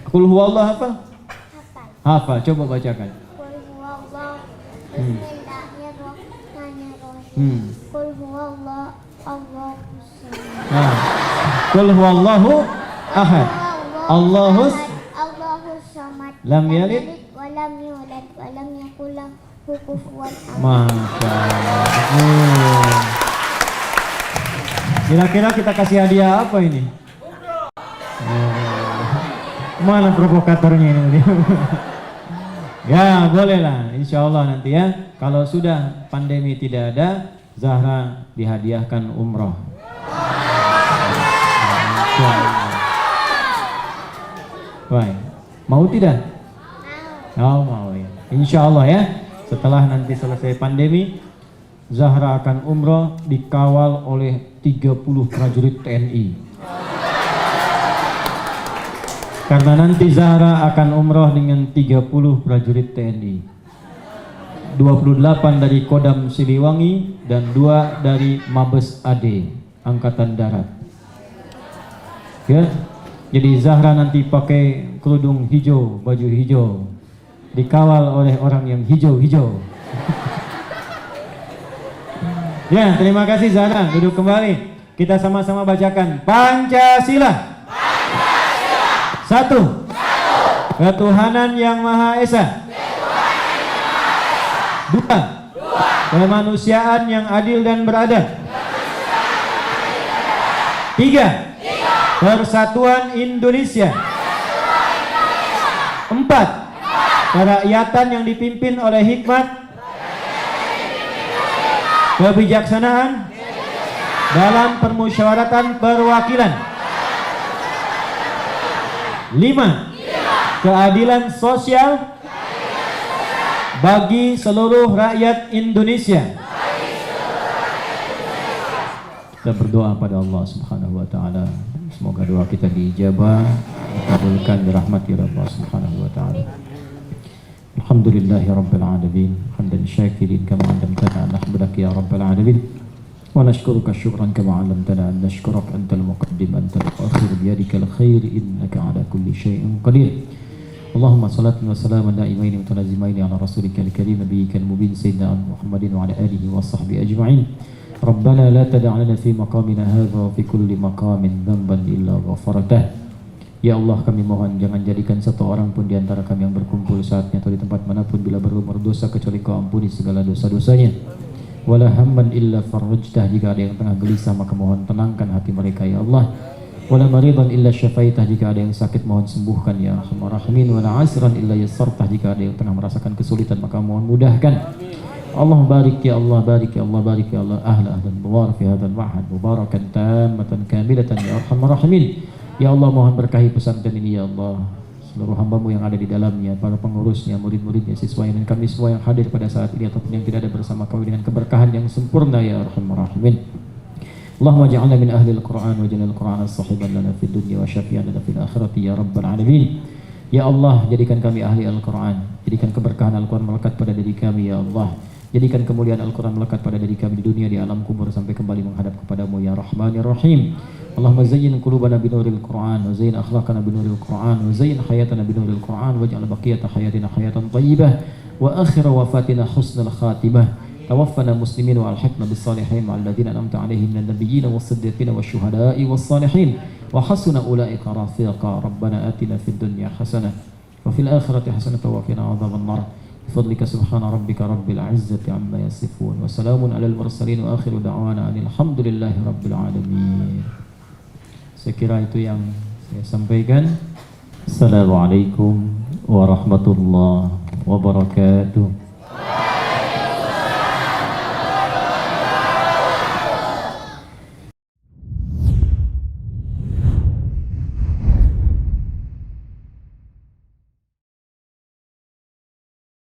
Qul huwallah hafal? Hafal. Hafal, coba bacakan. Qul huwallahu. Bismillahirrahmanirrahim. Qul huwallahu Allahus samad. Nah. Qul huwallahu ahad. Allahus Allahus samad. lam yalid wa lam yulad wa lam yakul lahu kufuwan ahad. Masya Allah. Kira-kira kita kasih hadiah apa ini? Mana provokatornya ini? Ya bolehlah, insya Allah nanti ya. Kalau sudah pandemi tidak ada, Zahra dihadiahkan umroh. Baik, mau tidak? Oh, mau ya. Insya Allah ya. Setelah nanti selesai pandemi, Zahra akan umroh dikawal oleh 30 prajurit TNI. Karena nanti Zahra akan umroh dengan 30 prajurit TNI. 28 dari Kodam Siliwangi dan 2 dari Mabes AD Angkatan Darat. Ya. Jadi Zahra nanti pakai kerudung hijau, baju hijau, dikawal oleh orang yang hijau-hijau. Ya, terima kasih Zahra. Duduk kembali. Kita sama-sama bacakan Pancasila. Satu. Ketuhanan yang Maha Esa. Dua. Kemanusiaan yang adil dan beradab. Tiga. Persatuan Indonesia. Empat. Kerakyatan yang dipimpin oleh hikmat, kebijaksanaan dalam permusyawaratan perwakilan. Lima. Keadilan sosial bagi seluruh rakyat Indonesia. Kita berdoa pada Allah Subhanahu wa taala. Semoga doa kita diijabah, dikabulkan dirahmati Allah Subhanahu wa taala. Alhamdulillahi rabbil alamin, hamdan syakirin kama 'allamtana an nahmadaka ya rabbal alamin. Wa nashkuruka syukran kama 'allamtana an nashkuraka antal muqaddim antal muakhir biyadikal khair innaka 'ala kulli syai'in qadir. Allahumma salatu wa salamun da'imaini mutalazimaini ala rasulika al-karim nabiyyikal mubin sayyidina Muhammadin wa ala alihi wa sahbihi ajma'in. Rabbana la tada' lana fi maqamina hadha wa fi kulli maqamin dhanban illa ghafartah. Ya Allah, kami mohon jangan jadikan satu orang pun di antara kami yang berkumpul saatnya atau di tempat manapun bila berumur dosa kecuali Kau ampuni segala dosa-dosanya. Wala hamman illa farajtah, jika ada yang tengah gelisah maka mohon tenangkan hati mereka ya Allah. Wala maridan illa syafaitah, jika ada yang sakit mohon sembuhkan ya Arhamar Rahimin. Wala asiran illa yassartah, jika ada yang tengah merasakan kesulitan maka mohon mudahkan. Allah barik ya Allah, barik ya Allah, barik ya Allah, ahlan mubarak fi hadzal ma'had mubarakan tammatan kamilatan ya Arhamar Rahimin. Ya Allah, mohon berkahi pesantren ini ya Allah, seluruh hamba-Mu yang ada di dalamnya, para pengurusnya, murid-muridnya, siswanya, dan kami semua yang hadir pada saat ini ataupun yang tidak ada bersama kami dengan keberkahan yang sempurna ya Arhamar Rahimin. Allahumma ja'alna min ahli al-Qur'an wa ja'alna al-Qur'ana sahiban lana fid dunya wa syafi'an lana fil akhirati ya rabbal alamin. Ya Allah, jadikan kami ahli Al-Qur'an, jadikan keberkahan Al-Qur'an melekat pada diri kami ya Allah. Jadikan kemuliaan Al-Quran melekat pada diri kami di dunia, di alam kubur, sampai kembali menghadap kepadamu ya Rahman ya Rahim. Allahumma zayyin qulubana binuril Quran, wa zayyin akhlaqana binuril Quran, wa zayyin hayatana binuril Quran, waj'al baqiyata hayatina hayatan tayyibah, wa akhira wafatina husnal khatimah. Tawaffana muslimin wa alhiqna bis salihin ma'al ladzina an'amta 'alaihim minan nabiyyin was-siddiqin wasyuhada'i was-salihin wa hasuna ulaika rafiqa. Rabbana atina fid dunya hasanah wa fil akhirati hasanah wa qina adzaban nar. Bifadlika subhana rabbika rabbil izzati amma yasifun wa salamun alal mursalin wa akhiru da'wana alhamdulillahi rabbil alamin. Saya kira itu yang saya sampaikan. Assalamualaikum warahmatullahi wabarakatuh.